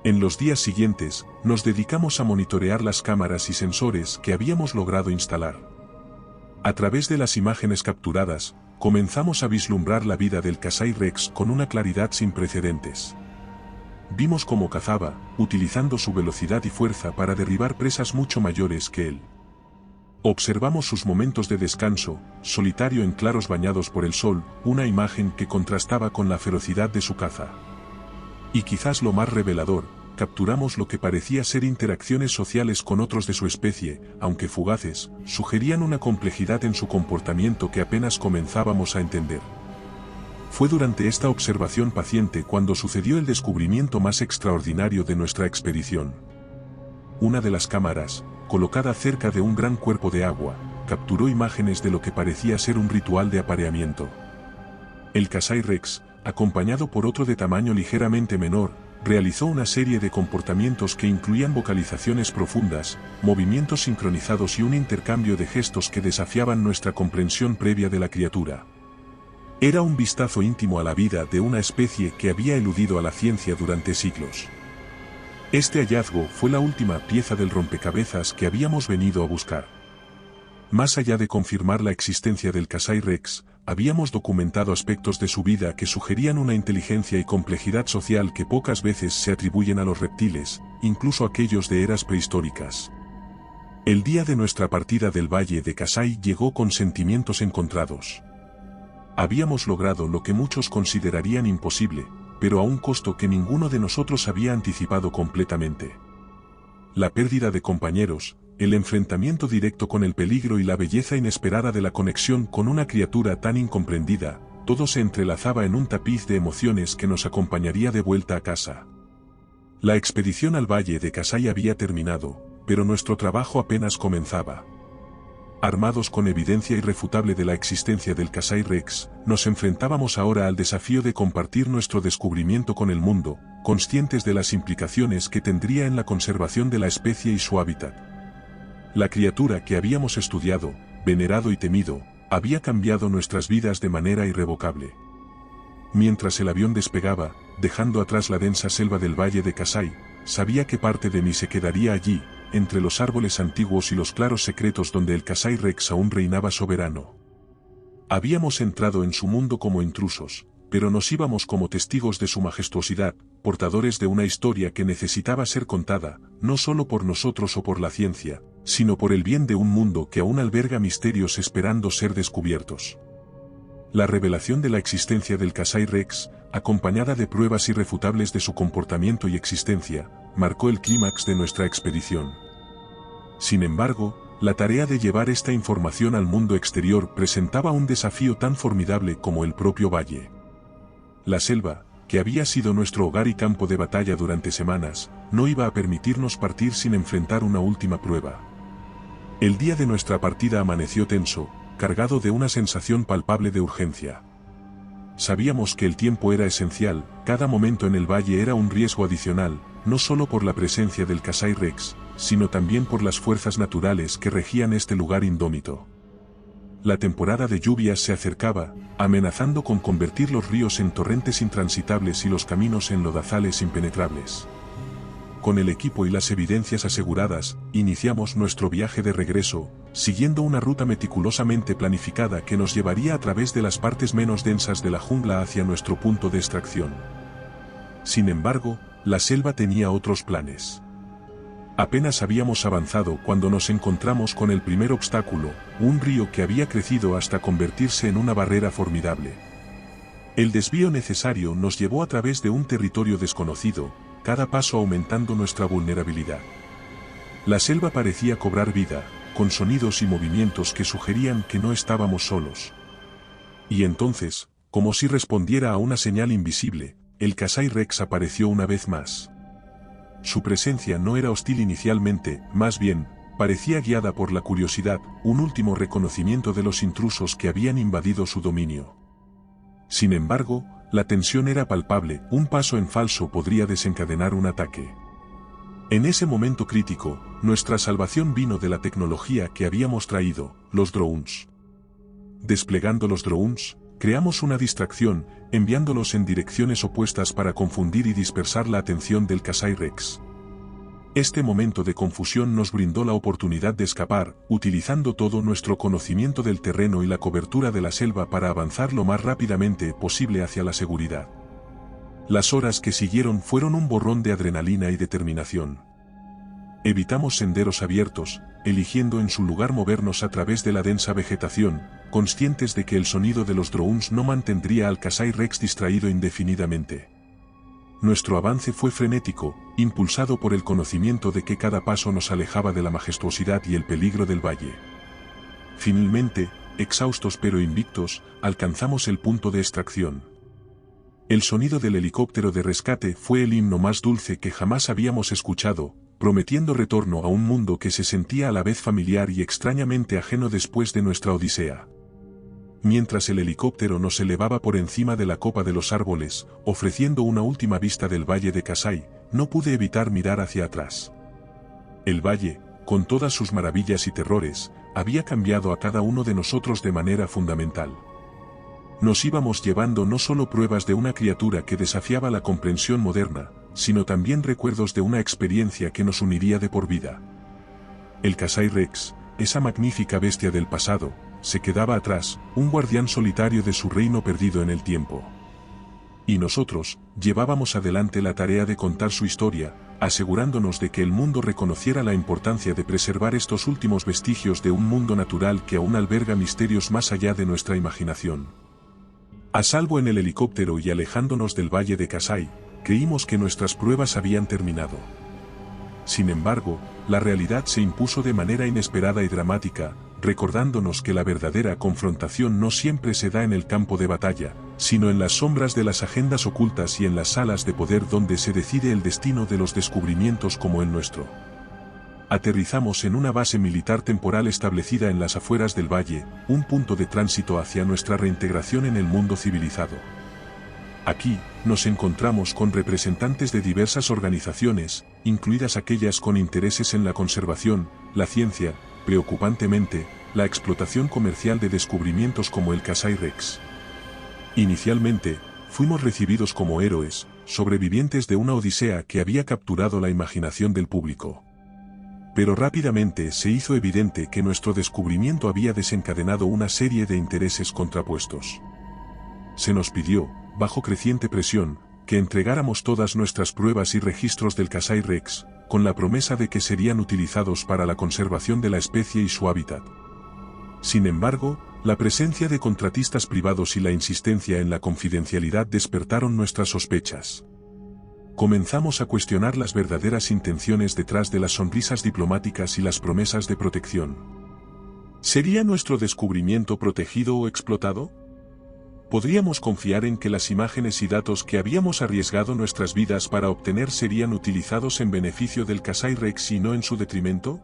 En los días siguientes, nos dedicamos a monitorear las cámaras y sensores que habíamos logrado instalar. A través de las imágenes capturadas, comenzamos a vislumbrar la vida del Kasai Rex con una claridad sin precedentes. Vimos cómo cazaba, utilizando su velocidad y fuerza para derribar presas mucho mayores que él. Observamos sus momentos de descanso, solitario en claros bañados por el sol, una imagen que contrastaba con la ferocidad de su caza. Y quizás lo más revelador, capturamos lo que parecía ser interacciones sociales con otros de su especie, aunque fugaces, sugerían una complejidad en su comportamiento que apenas comenzábamos a entender. Fue durante esta observación paciente cuando sucedió el descubrimiento más extraordinario de nuestra expedición. Una de las cámaras, colocada cerca de un gran cuerpo de agua, capturó imágenes de lo que parecía ser un ritual de apareamiento. El Kasai Rex, acompañado por otro de tamaño ligeramente menor, realizó una serie de comportamientos que incluían vocalizaciones profundas, movimientos sincronizados y un intercambio de gestos que desafiaban nuestra comprensión previa de la criatura. Era un vistazo íntimo a la vida de una especie que había eludido a la ciencia durante siglos. Este hallazgo fue la última pieza del rompecabezas que habíamos venido a buscar. Más allá de confirmar la existencia del Kasai Rex, habíamos documentado aspectos de su vida que sugerían una inteligencia y complejidad social que pocas veces se atribuyen a los reptiles, incluso aquellos de eras prehistóricas. El día de nuestra partida del valle de Kasai llegó con sentimientos encontrados. Habíamos logrado lo que muchos considerarían imposible, pero a un costo que ninguno de nosotros había anticipado completamente. La pérdida de compañeros, el enfrentamiento directo con el peligro y la belleza inesperada de la conexión con una criatura tan incomprendida, todo se entrelazaba en un tapiz de emociones que nos acompañaría de vuelta a casa. La expedición al valle de Kasai había terminado, pero nuestro trabajo apenas comenzaba. Armados con evidencia irrefutable de la existencia del Kasai Rex, nos enfrentábamos ahora al desafío de compartir nuestro descubrimiento con el mundo, conscientes de las implicaciones que tendría en la conservación de la especie y su hábitat. La criatura que habíamos estudiado, venerado y temido, había cambiado nuestras vidas de manera irrevocable. Mientras el avión despegaba, dejando atrás la densa selva del valle de Kasai, sabía que parte de mí se quedaría allí, entre los árboles antiguos y los claros secretos donde el Kasai Rex aún reinaba soberano. Habíamos entrado en su mundo como intrusos, pero nos íbamos como testigos de su majestuosidad, portadores de una historia que necesitaba ser contada, no solo por nosotros o por la ciencia, sino por el bien de un mundo que aún alberga misterios esperando ser descubiertos. La revelación de la existencia del Kasai Rex, acompañada de pruebas irrefutables de su comportamiento y existencia, marcó el clímax de nuestra expedición. Sin embargo, la tarea de llevar esta información al mundo exterior presentaba un desafío tan formidable como el propio valle. La selva, que había sido nuestro hogar y campo de batalla durante semanas, no iba a permitirnos partir sin enfrentar una última prueba. El día de nuestra partida amaneció tenso, cargado de una sensación palpable de urgencia. Sabíamos que el tiempo era esencial, cada momento en el valle era un riesgo adicional, no solo por la presencia del Kasai Rex, sino también por las fuerzas naturales que regían este lugar indómito. La temporada de lluvias se acercaba, amenazando con convertir los ríos en torrentes intransitables y los caminos en lodazales impenetrables. Con el equipo y las evidencias aseguradas, iniciamos nuestro viaje de regreso, siguiendo una ruta meticulosamente planificada que nos llevaría a través de las partes menos densas de la jungla hacia nuestro punto de extracción. Sin embargo, la selva tenía otros planes. Apenas habíamos avanzado cuando nos encontramos con el primer obstáculo, un río que había crecido hasta convertirse en una barrera formidable. El desvío necesario nos llevó a través de un territorio desconocido, cada paso aumentando nuestra vulnerabilidad. La selva parecía cobrar vida, con sonidos y movimientos que sugerían que no estábamos solos. Y entonces, como si respondiera a una señal invisible, el Kasai Rex apareció una vez más. Su presencia no era hostil inicialmente, más bien, parecía guiada por la curiosidad, un último reconocimiento de los intrusos que habían invadido su dominio. Sin embargo, la tensión era palpable, un paso en falso podría desencadenar un ataque. En ese momento crítico, nuestra salvación vino de la tecnología que habíamos traído, los drones. Desplegando los drones, creamos una distracción, enviándolos en direcciones opuestas para confundir y dispersar la atención del Kasai Rex. Este momento de confusión nos brindó la oportunidad de escapar, utilizando todo nuestro conocimiento del terreno y la cobertura de la selva para avanzar lo más rápidamente posible hacia la seguridad. Las horas que siguieron fueron un borrón de adrenalina y determinación. Evitamos senderos abiertos, eligiendo en su lugar movernos a través de la densa vegetación, conscientes de que el sonido de los drones no mantendría al Kasai Rex distraído indefinidamente. Nuestro avance fue frenético, impulsado por el conocimiento de que cada paso nos alejaba de la majestuosidad y el peligro del valle. Finalmente, exhaustos pero invictos, alcanzamos el punto de extracción. El sonido del helicóptero de rescate fue el himno más dulce que jamás habíamos escuchado, prometiendo retorno a un mundo que se sentía a la vez familiar y extrañamente ajeno después de nuestra odisea. Mientras el helicóptero nos elevaba por encima de la copa de los árboles, ofreciendo una última vista del valle de Kasai, no pude evitar mirar hacia atrás. El valle, con todas sus maravillas y terrores, había cambiado a cada uno de nosotros de manera fundamental. Nos íbamos llevando no solo pruebas de una criatura que desafiaba la comprensión moderna, sino también recuerdos de una experiencia que nos uniría de por vida. El Kasai Rex, esa magnífica bestia del pasado, se quedaba atrás, un guardián solitario de su reino perdido en el tiempo. Y nosotros, llevábamos adelante la tarea de contar su historia, asegurándonos de que el mundo reconociera la importancia de preservar estos últimos vestigios de un mundo natural que aún alberga misterios más allá de nuestra imaginación. A salvo en el helicóptero y alejándonos del valle de Kasai, creímos que nuestras pruebas habían terminado. Sin embargo, la realidad se impuso de manera inesperada y dramática, recordándonos que la verdadera confrontación no siempre se da en el campo de batalla, sino en las sombras de las agendas ocultas y en las salas de poder donde se decide el destino de los descubrimientos como el nuestro. Aterrizamos en una base militar temporal establecida en las afueras del valle, un punto de tránsito hacia nuestra reintegración en el mundo civilizado. Aquí, nos encontramos con representantes de diversas organizaciones, incluidas aquellas con intereses en la conservación, la ciencia, preocupantemente, la explotación comercial de descubrimientos como el Kasai Rex. Inicialmente, fuimos recibidos como héroes, sobrevivientes de una odisea que había capturado la imaginación del público. Pero rápidamente se hizo evidente que nuestro descubrimiento había desencadenado una serie de intereses contrapuestos. Se nos pidió, bajo creciente presión, que entregáramos todas nuestras pruebas y registros del Kasai Rex, con la promesa de que serían utilizados para la conservación de la especie y su hábitat. Sin embargo, la presencia de contratistas privados y la insistencia en la confidencialidad despertaron nuestras sospechas. Comenzamos a cuestionar las verdaderas intenciones detrás de las sonrisas diplomáticas y las promesas de protección. ¿Sería nuestro descubrimiento protegido o explotado? ¿Podríamos confiar en que las imágenes y datos que habíamos arriesgado nuestras vidas para obtener serían utilizados en beneficio del Kasai Rex y no en su detrimento?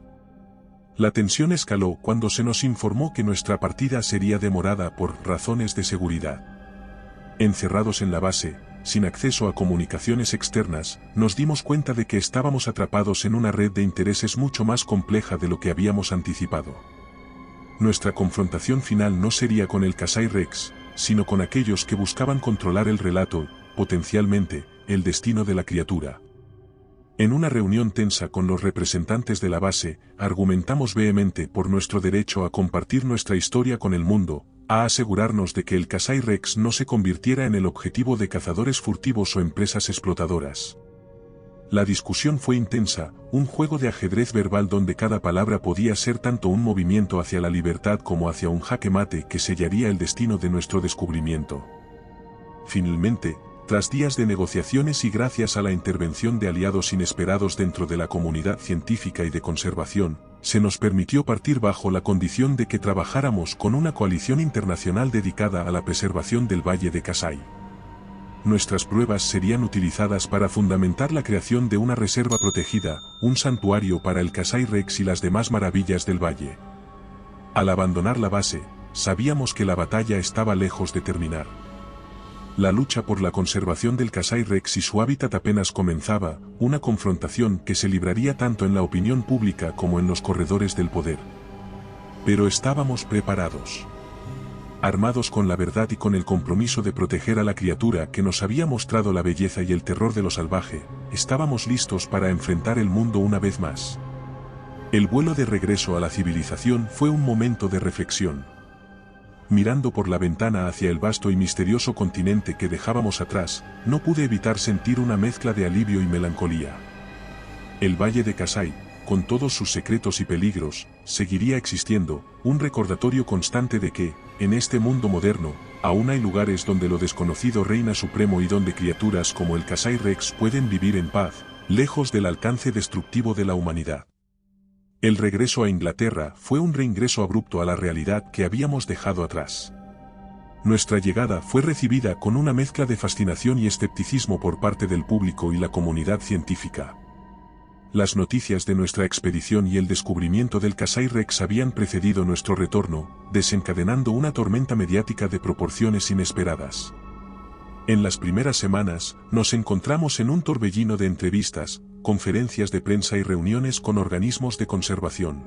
La tensión escaló cuando se nos informó que nuestra partida sería demorada por razones de seguridad. Encerrados en la base, sin acceso a comunicaciones externas, nos dimos cuenta de que estábamos atrapados en una red de intereses mucho más compleja de lo que habíamos anticipado. Nuestra confrontación final no sería con el Kasai Rex, sino con aquellos que buscaban controlar el relato, potencialmente, el destino de la criatura. En una reunión tensa con los representantes de la base, argumentamos vehemente por nuestro derecho a compartir nuestra historia con el mundo, a asegurarnos de que el Kasai Rex no se convirtiera en el objetivo de cazadores furtivos o empresas explotadoras. La discusión fue intensa, un juego de ajedrez verbal donde cada palabra podía ser tanto un movimiento hacia la libertad como hacia un jaque mate que sellaría el destino de nuestro descubrimiento. Finalmente, tras días de negociaciones y gracias a la intervención de aliados inesperados dentro de la comunidad científica y de conservación, se nos permitió partir bajo la condición de que trabajáramos con una coalición internacional dedicada a la preservación del Valle de Kasai. Nuestras pruebas serían utilizadas para fundamentar la creación de una reserva protegida, un santuario para el Kasai Rex y las demás maravillas del valle. Al abandonar la base, sabíamos que la batalla estaba lejos de terminar. La lucha por la conservación del Kasai Rex y su hábitat apenas comenzaba, una confrontación que se libraría tanto en la opinión pública como en los corredores del poder. Pero estábamos preparados. Armados con la verdad y con el compromiso de proteger a la criatura que nos había mostrado la belleza y el terror de lo salvaje, estábamos listos para enfrentar el mundo una vez más. El vuelo de regreso a la civilización fue un momento de reflexión. Mirando por la ventana hacia el vasto y misterioso continente que dejábamos atrás, no pude evitar sentir una mezcla de alivio y melancolía. El Valle de Kasai, con todos sus secretos y peligros, seguiría existiendo, un recordatorio constante de que, en este mundo moderno, aún hay lugares donde lo desconocido reina supremo y donde criaturas como el Kasai Rex pueden vivir en paz, lejos del alcance destructivo de la humanidad. El regreso a Inglaterra fue un reingreso abrupto a la realidad que habíamos dejado atrás. Nuestra llegada fue recibida con una mezcla de fascinación y escepticismo por parte del público y la comunidad científica. Las noticias de nuestra expedición y el descubrimiento del Kasai Rex habían precedido nuestro retorno, desencadenando una tormenta mediática de proporciones inesperadas. En las primeras semanas, nos encontramos en un torbellino de entrevistas, conferencias de prensa y reuniones con organismos de conservación.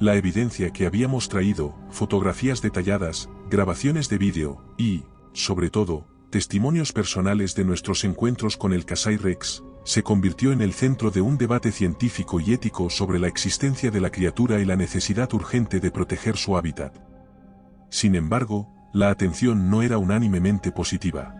La evidencia que habíamos traído, fotografías detalladas, grabaciones de vídeo, y, sobre todo, testimonios personales de nuestros encuentros con el Kasai Rex, se convirtió en el centro de un debate científico y ético sobre la existencia de la criatura y la necesidad urgente de proteger su hábitat. Sin embargo, la atención no era unánimemente positiva.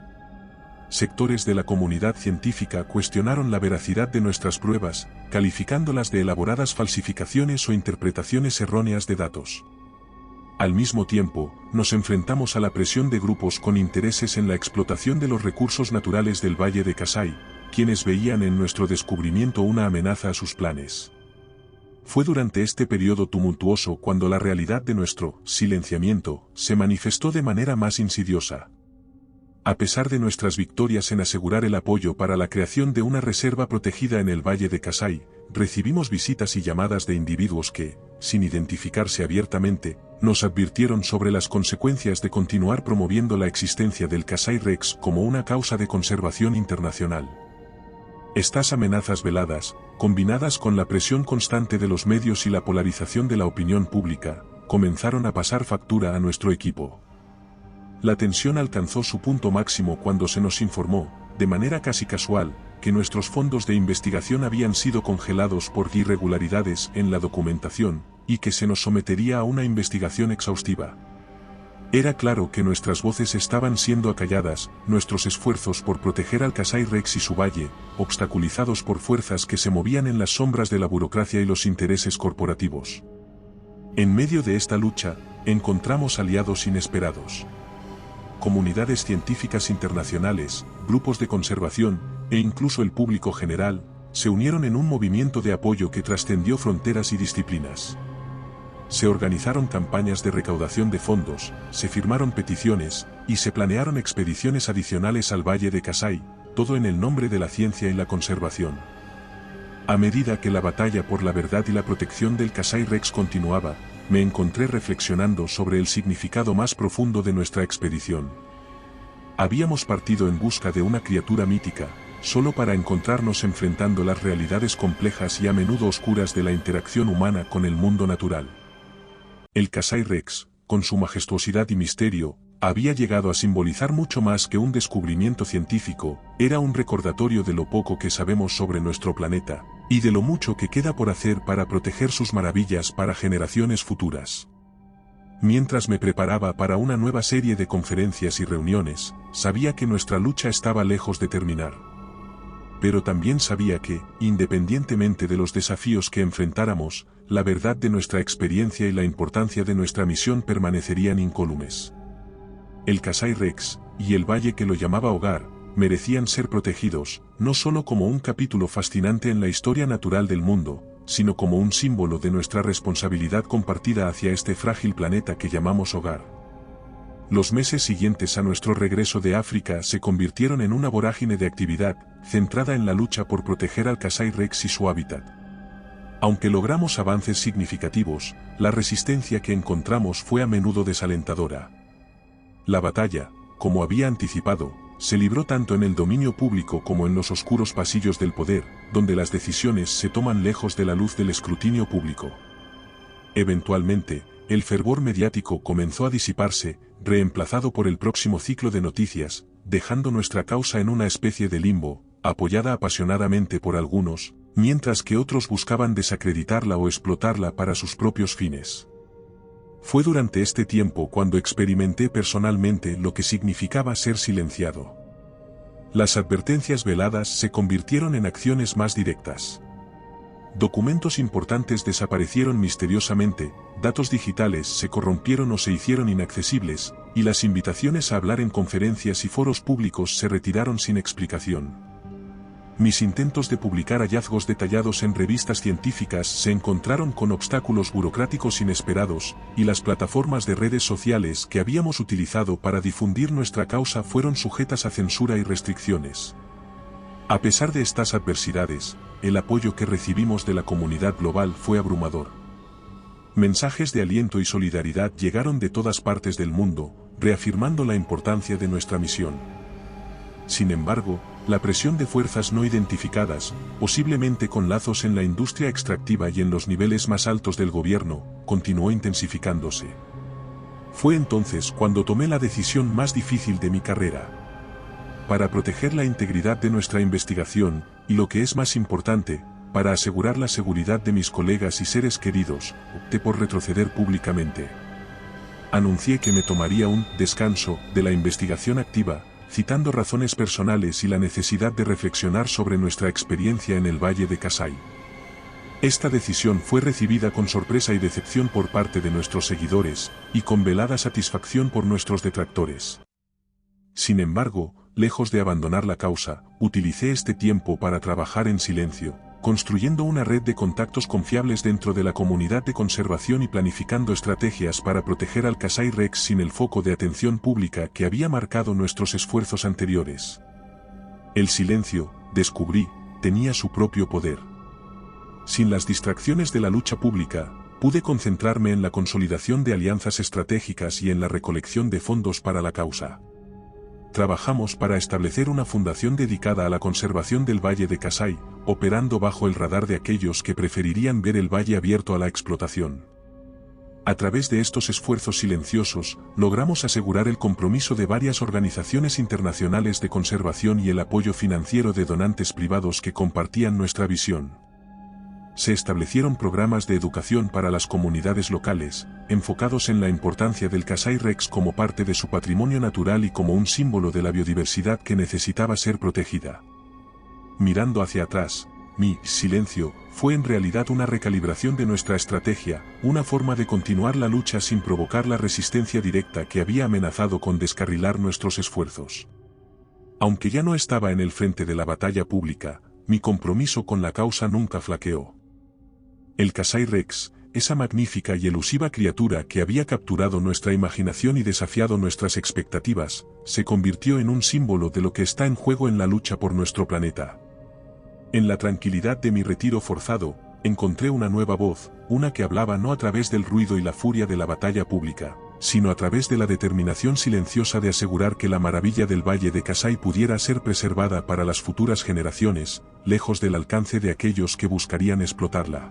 Sectores de la comunidad científica cuestionaron la veracidad de nuestras pruebas, calificándolas de elaboradas falsificaciones o interpretaciones erróneas de datos. Al mismo tiempo, nos enfrentamos a la presión de grupos con intereses en la explotación de los recursos naturales del Valle de Kasai, quienes veían en nuestro descubrimiento una amenaza a sus planes. Fue durante este periodo tumultuoso cuando la realidad de nuestro silenciamiento se manifestó de manera más insidiosa. A pesar de nuestras victorias en asegurar el apoyo para la creación de una reserva protegida en el Valle de Kasai, recibimos visitas y llamadas de individuos que, sin identificarse abiertamente, nos advirtieron sobre las consecuencias de continuar promoviendo la existencia del Kasai Rex como una causa de conservación internacional. Estas amenazas veladas, combinadas con la presión constante de los medios y la polarización de la opinión pública, comenzaron a pasar factura a nuestro equipo. La tensión alcanzó su punto máximo cuando se nos informó, de manera casi casual, que nuestros fondos de investigación habían sido congelados por irregularidades en la documentación, y que se nos sometería a una investigación exhaustiva. Era claro que nuestras voces estaban siendo acalladas, nuestros esfuerzos por proteger al Kasai Rex y su valle, obstaculizados por fuerzas que se movían en las sombras de la burocracia y los intereses corporativos. En medio de esta lucha, encontramos aliados inesperados. Comunidades científicas internacionales, grupos de conservación, e incluso el público general, se unieron en un movimiento de apoyo que trascendió fronteras y disciplinas. Se organizaron campañas de recaudación de fondos, se firmaron peticiones, y se planearon expediciones adicionales al Valle de Kasai, todo en el nombre de la ciencia y la conservación. A medida que la batalla por la verdad y la protección del Kasai Rex continuaba, me encontré reflexionando sobre el significado más profundo de nuestra expedición. Habíamos partido en busca de una criatura mítica, solo para encontrarnos enfrentando las realidades complejas y a menudo oscuras de la interacción humana con el mundo natural. El Kasai Rex, con su majestuosidad y misterio, había llegado a simbolizar mucho más que un descubrimiento científico, era un recordatorio de lo poco que sabemos sobre nuestro planeta, y de lo mucho que queda por hacer para proteger sus maravillas para generaciones futuras. Mientras me preparaba para una nueva serie de conferencias y reuniones, sabía que nuestra lucha estaba lejos de terminar. pero también sabía que, independientemente de los desafíos que enfrentáramos, la verdad de nuestra experiencia y la importancia de nuestra misión permanecerían incólumes. El Kasai Rex, y el valle que lo llamaba hogar, merecían ser protegidos, no solo como un capítulo fascinante en la historia natural del mundo, sino como un símbolo de nuestra responsabilidad compartida hacia este frágil planeta que llamamos hogar. Los meses siguientes a nuestro regreso de África se convirtieron en una vorágine de actividad, centrada en la lucha por proteger al Kasai Rex y su hábitat. Aunque logramos avances significativos, la resistencia que encontramos fue a menudo desalentadora. La batalla, como había anticipado, se libró tanto en el dominio público como en los oscuros pasillos del poder, donde las decisiones se toman lejos de la luz del escrutinio público. Eventualmente, el fervor mediático comenzó a disiparse, reemplazado por el próximo ciclo de noticias, dejando nuestra causa en una especie de limbo, apoyada apasionadamente por algunos, mientras que otros buscaban desacreditarla o explotarla para sus propios fines. Fue durante este tiempo cuando experimenté personalmente lo que significaba ser silenciado. Las advertencias veladas se convirtieron en acciones más directas. Documentos importantes desaparecieron misteriosamente, datos digitales se corrompieron o se hicieron inaccesibles, y las invitaciones a hablar en conferencias y foros públicos se retiraron sin explicación. Mis intentos de publicar hallazgos detallados en revistas científicas se encontraron con obstáculos burocráticos inesperados, y las plataformas de redes sociales que habíamos utilizado para difundir nuestra causa fueron sujetas a censura y restricciones. A pesar de estas adversidades, el apoyo que recibimos de la comunidad global fue abrumador. Mensajes de aliento y solidaridad llegaron de todas partes del mundo, reafirmando la importancia de nuestra misión. Sin embargo, la presión de fuerzas no identificadas, posiblemente con lazos en la industria extractiva y en los niveles más altos del gobierno, continuó intensificándose. Fue entonces cuando tomé la decisión más difícil de mi carrera. Para proteger la integridad de nuestra investigación, y lo que es más importante, para asegurar la seguridad de mis colegas y seres queridos, opté por retroceder públicamente. Anuncié que me tomaría un descanso de la investigación activa, citando razones personales y la necesidad de reflexionar sobre nuestra experiencia en el Valle de Kasai. Esta decisión fue recibida con sorpresa y decepción por parte de nuestros seguidores, y con velada satisfacción por nuestros detractores. Sin embargo, lejos de abandonar la causa, utilicé este tiempo para trabajar en silencio, construyendo una red de contactos confiables dentro de la comunidad de conservación y planificando estrategias para proteger al Kasai Rex sin el foco de atención pública que había marcado nuestros esfuerzos anteriores. El silencio, descubrí, tenía su propio poder. Sin las distracciones de la lucha pública, pude concentrarme en la consolidación de alianzas estratégicas y en la recolección de fondos para la causa. Trabajamos para establecer una fundación dedicada a la conservación del Valle de Kasai, operando bajo el radar de aquellos que preferirían ver el valle abierto a la explotación. A través de estos esfuerzos silenciosos, logramos asegurar el compromiso de varias organizaciones internacionales de conservación y el apoyo financiero de donantes privados que compartían nuestra visión. Se establecieron programas de educación para las comunidades locales, enfocados en la importancia del Kasai Rex como parte de su patrimonio natural y como un símbolo de la biodiversidad que necesitaba ser protegida. Mirando hacia atrás, mi silencio fue en realidad una recalibración de nuestra estrategia, una forma de continuar la lucha sin provocar la resistencia directa que había amenazado con descarrilar nuestros esfuerzos. Aunque ya no estaba en el frente de la batalla pública, mi compromiso con la causa nunca flaqueó. El Kasai Rex, esa magnífica y elusiva criatura que había capturado nuestra imaginación y desafiado nuestras expectativas, se convirtió en un símbolo de lo que está en juego en la lucha por nuestro planeta. En la tranquilidad de mi retiro forzado, encontré una nueva voz, una que hablaba no a través del ruido y la furia de la batalla pública, sino a través de la determinación silenciosa de asegurar que la maravilla del Valle de Kasai pudiera ser preservada para las futuras generaciones, lejos del alcance de aquellos que buscarían explotarla.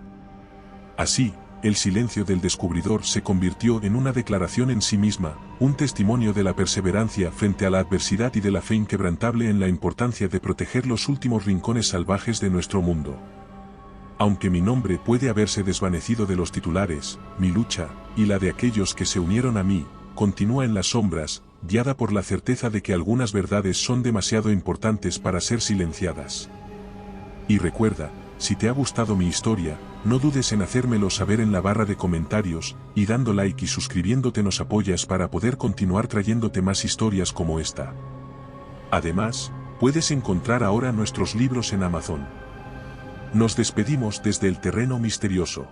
Así, el silencio del descubridor se convirtió en una declaración en sí misma, un testimonio de la perseverancia frente a la adversidad y de la fe inquebrantable en la importancia de proteger los últimos rincones salvajes de nuestro mundo. Aunque mi nombre puede haberse desvanecido de los titulares, mi lucha, y la de aquellos que se unieron a mí, continúa en las sombras, guiada por la certeza de que algunas verdades son demasiado importantes para ser silenciadas. Y recuerda, si te ha gustado mi historia, no dudes en hacérmelo saber en la barra de comentarios, y dando like y suscribiéndote nos apoyas para poder continuar trayéndote más historias como esta. Además, puedes encontrar ahora nuestros libros en Amazon. Nos despedimos desde el terreno misterioso.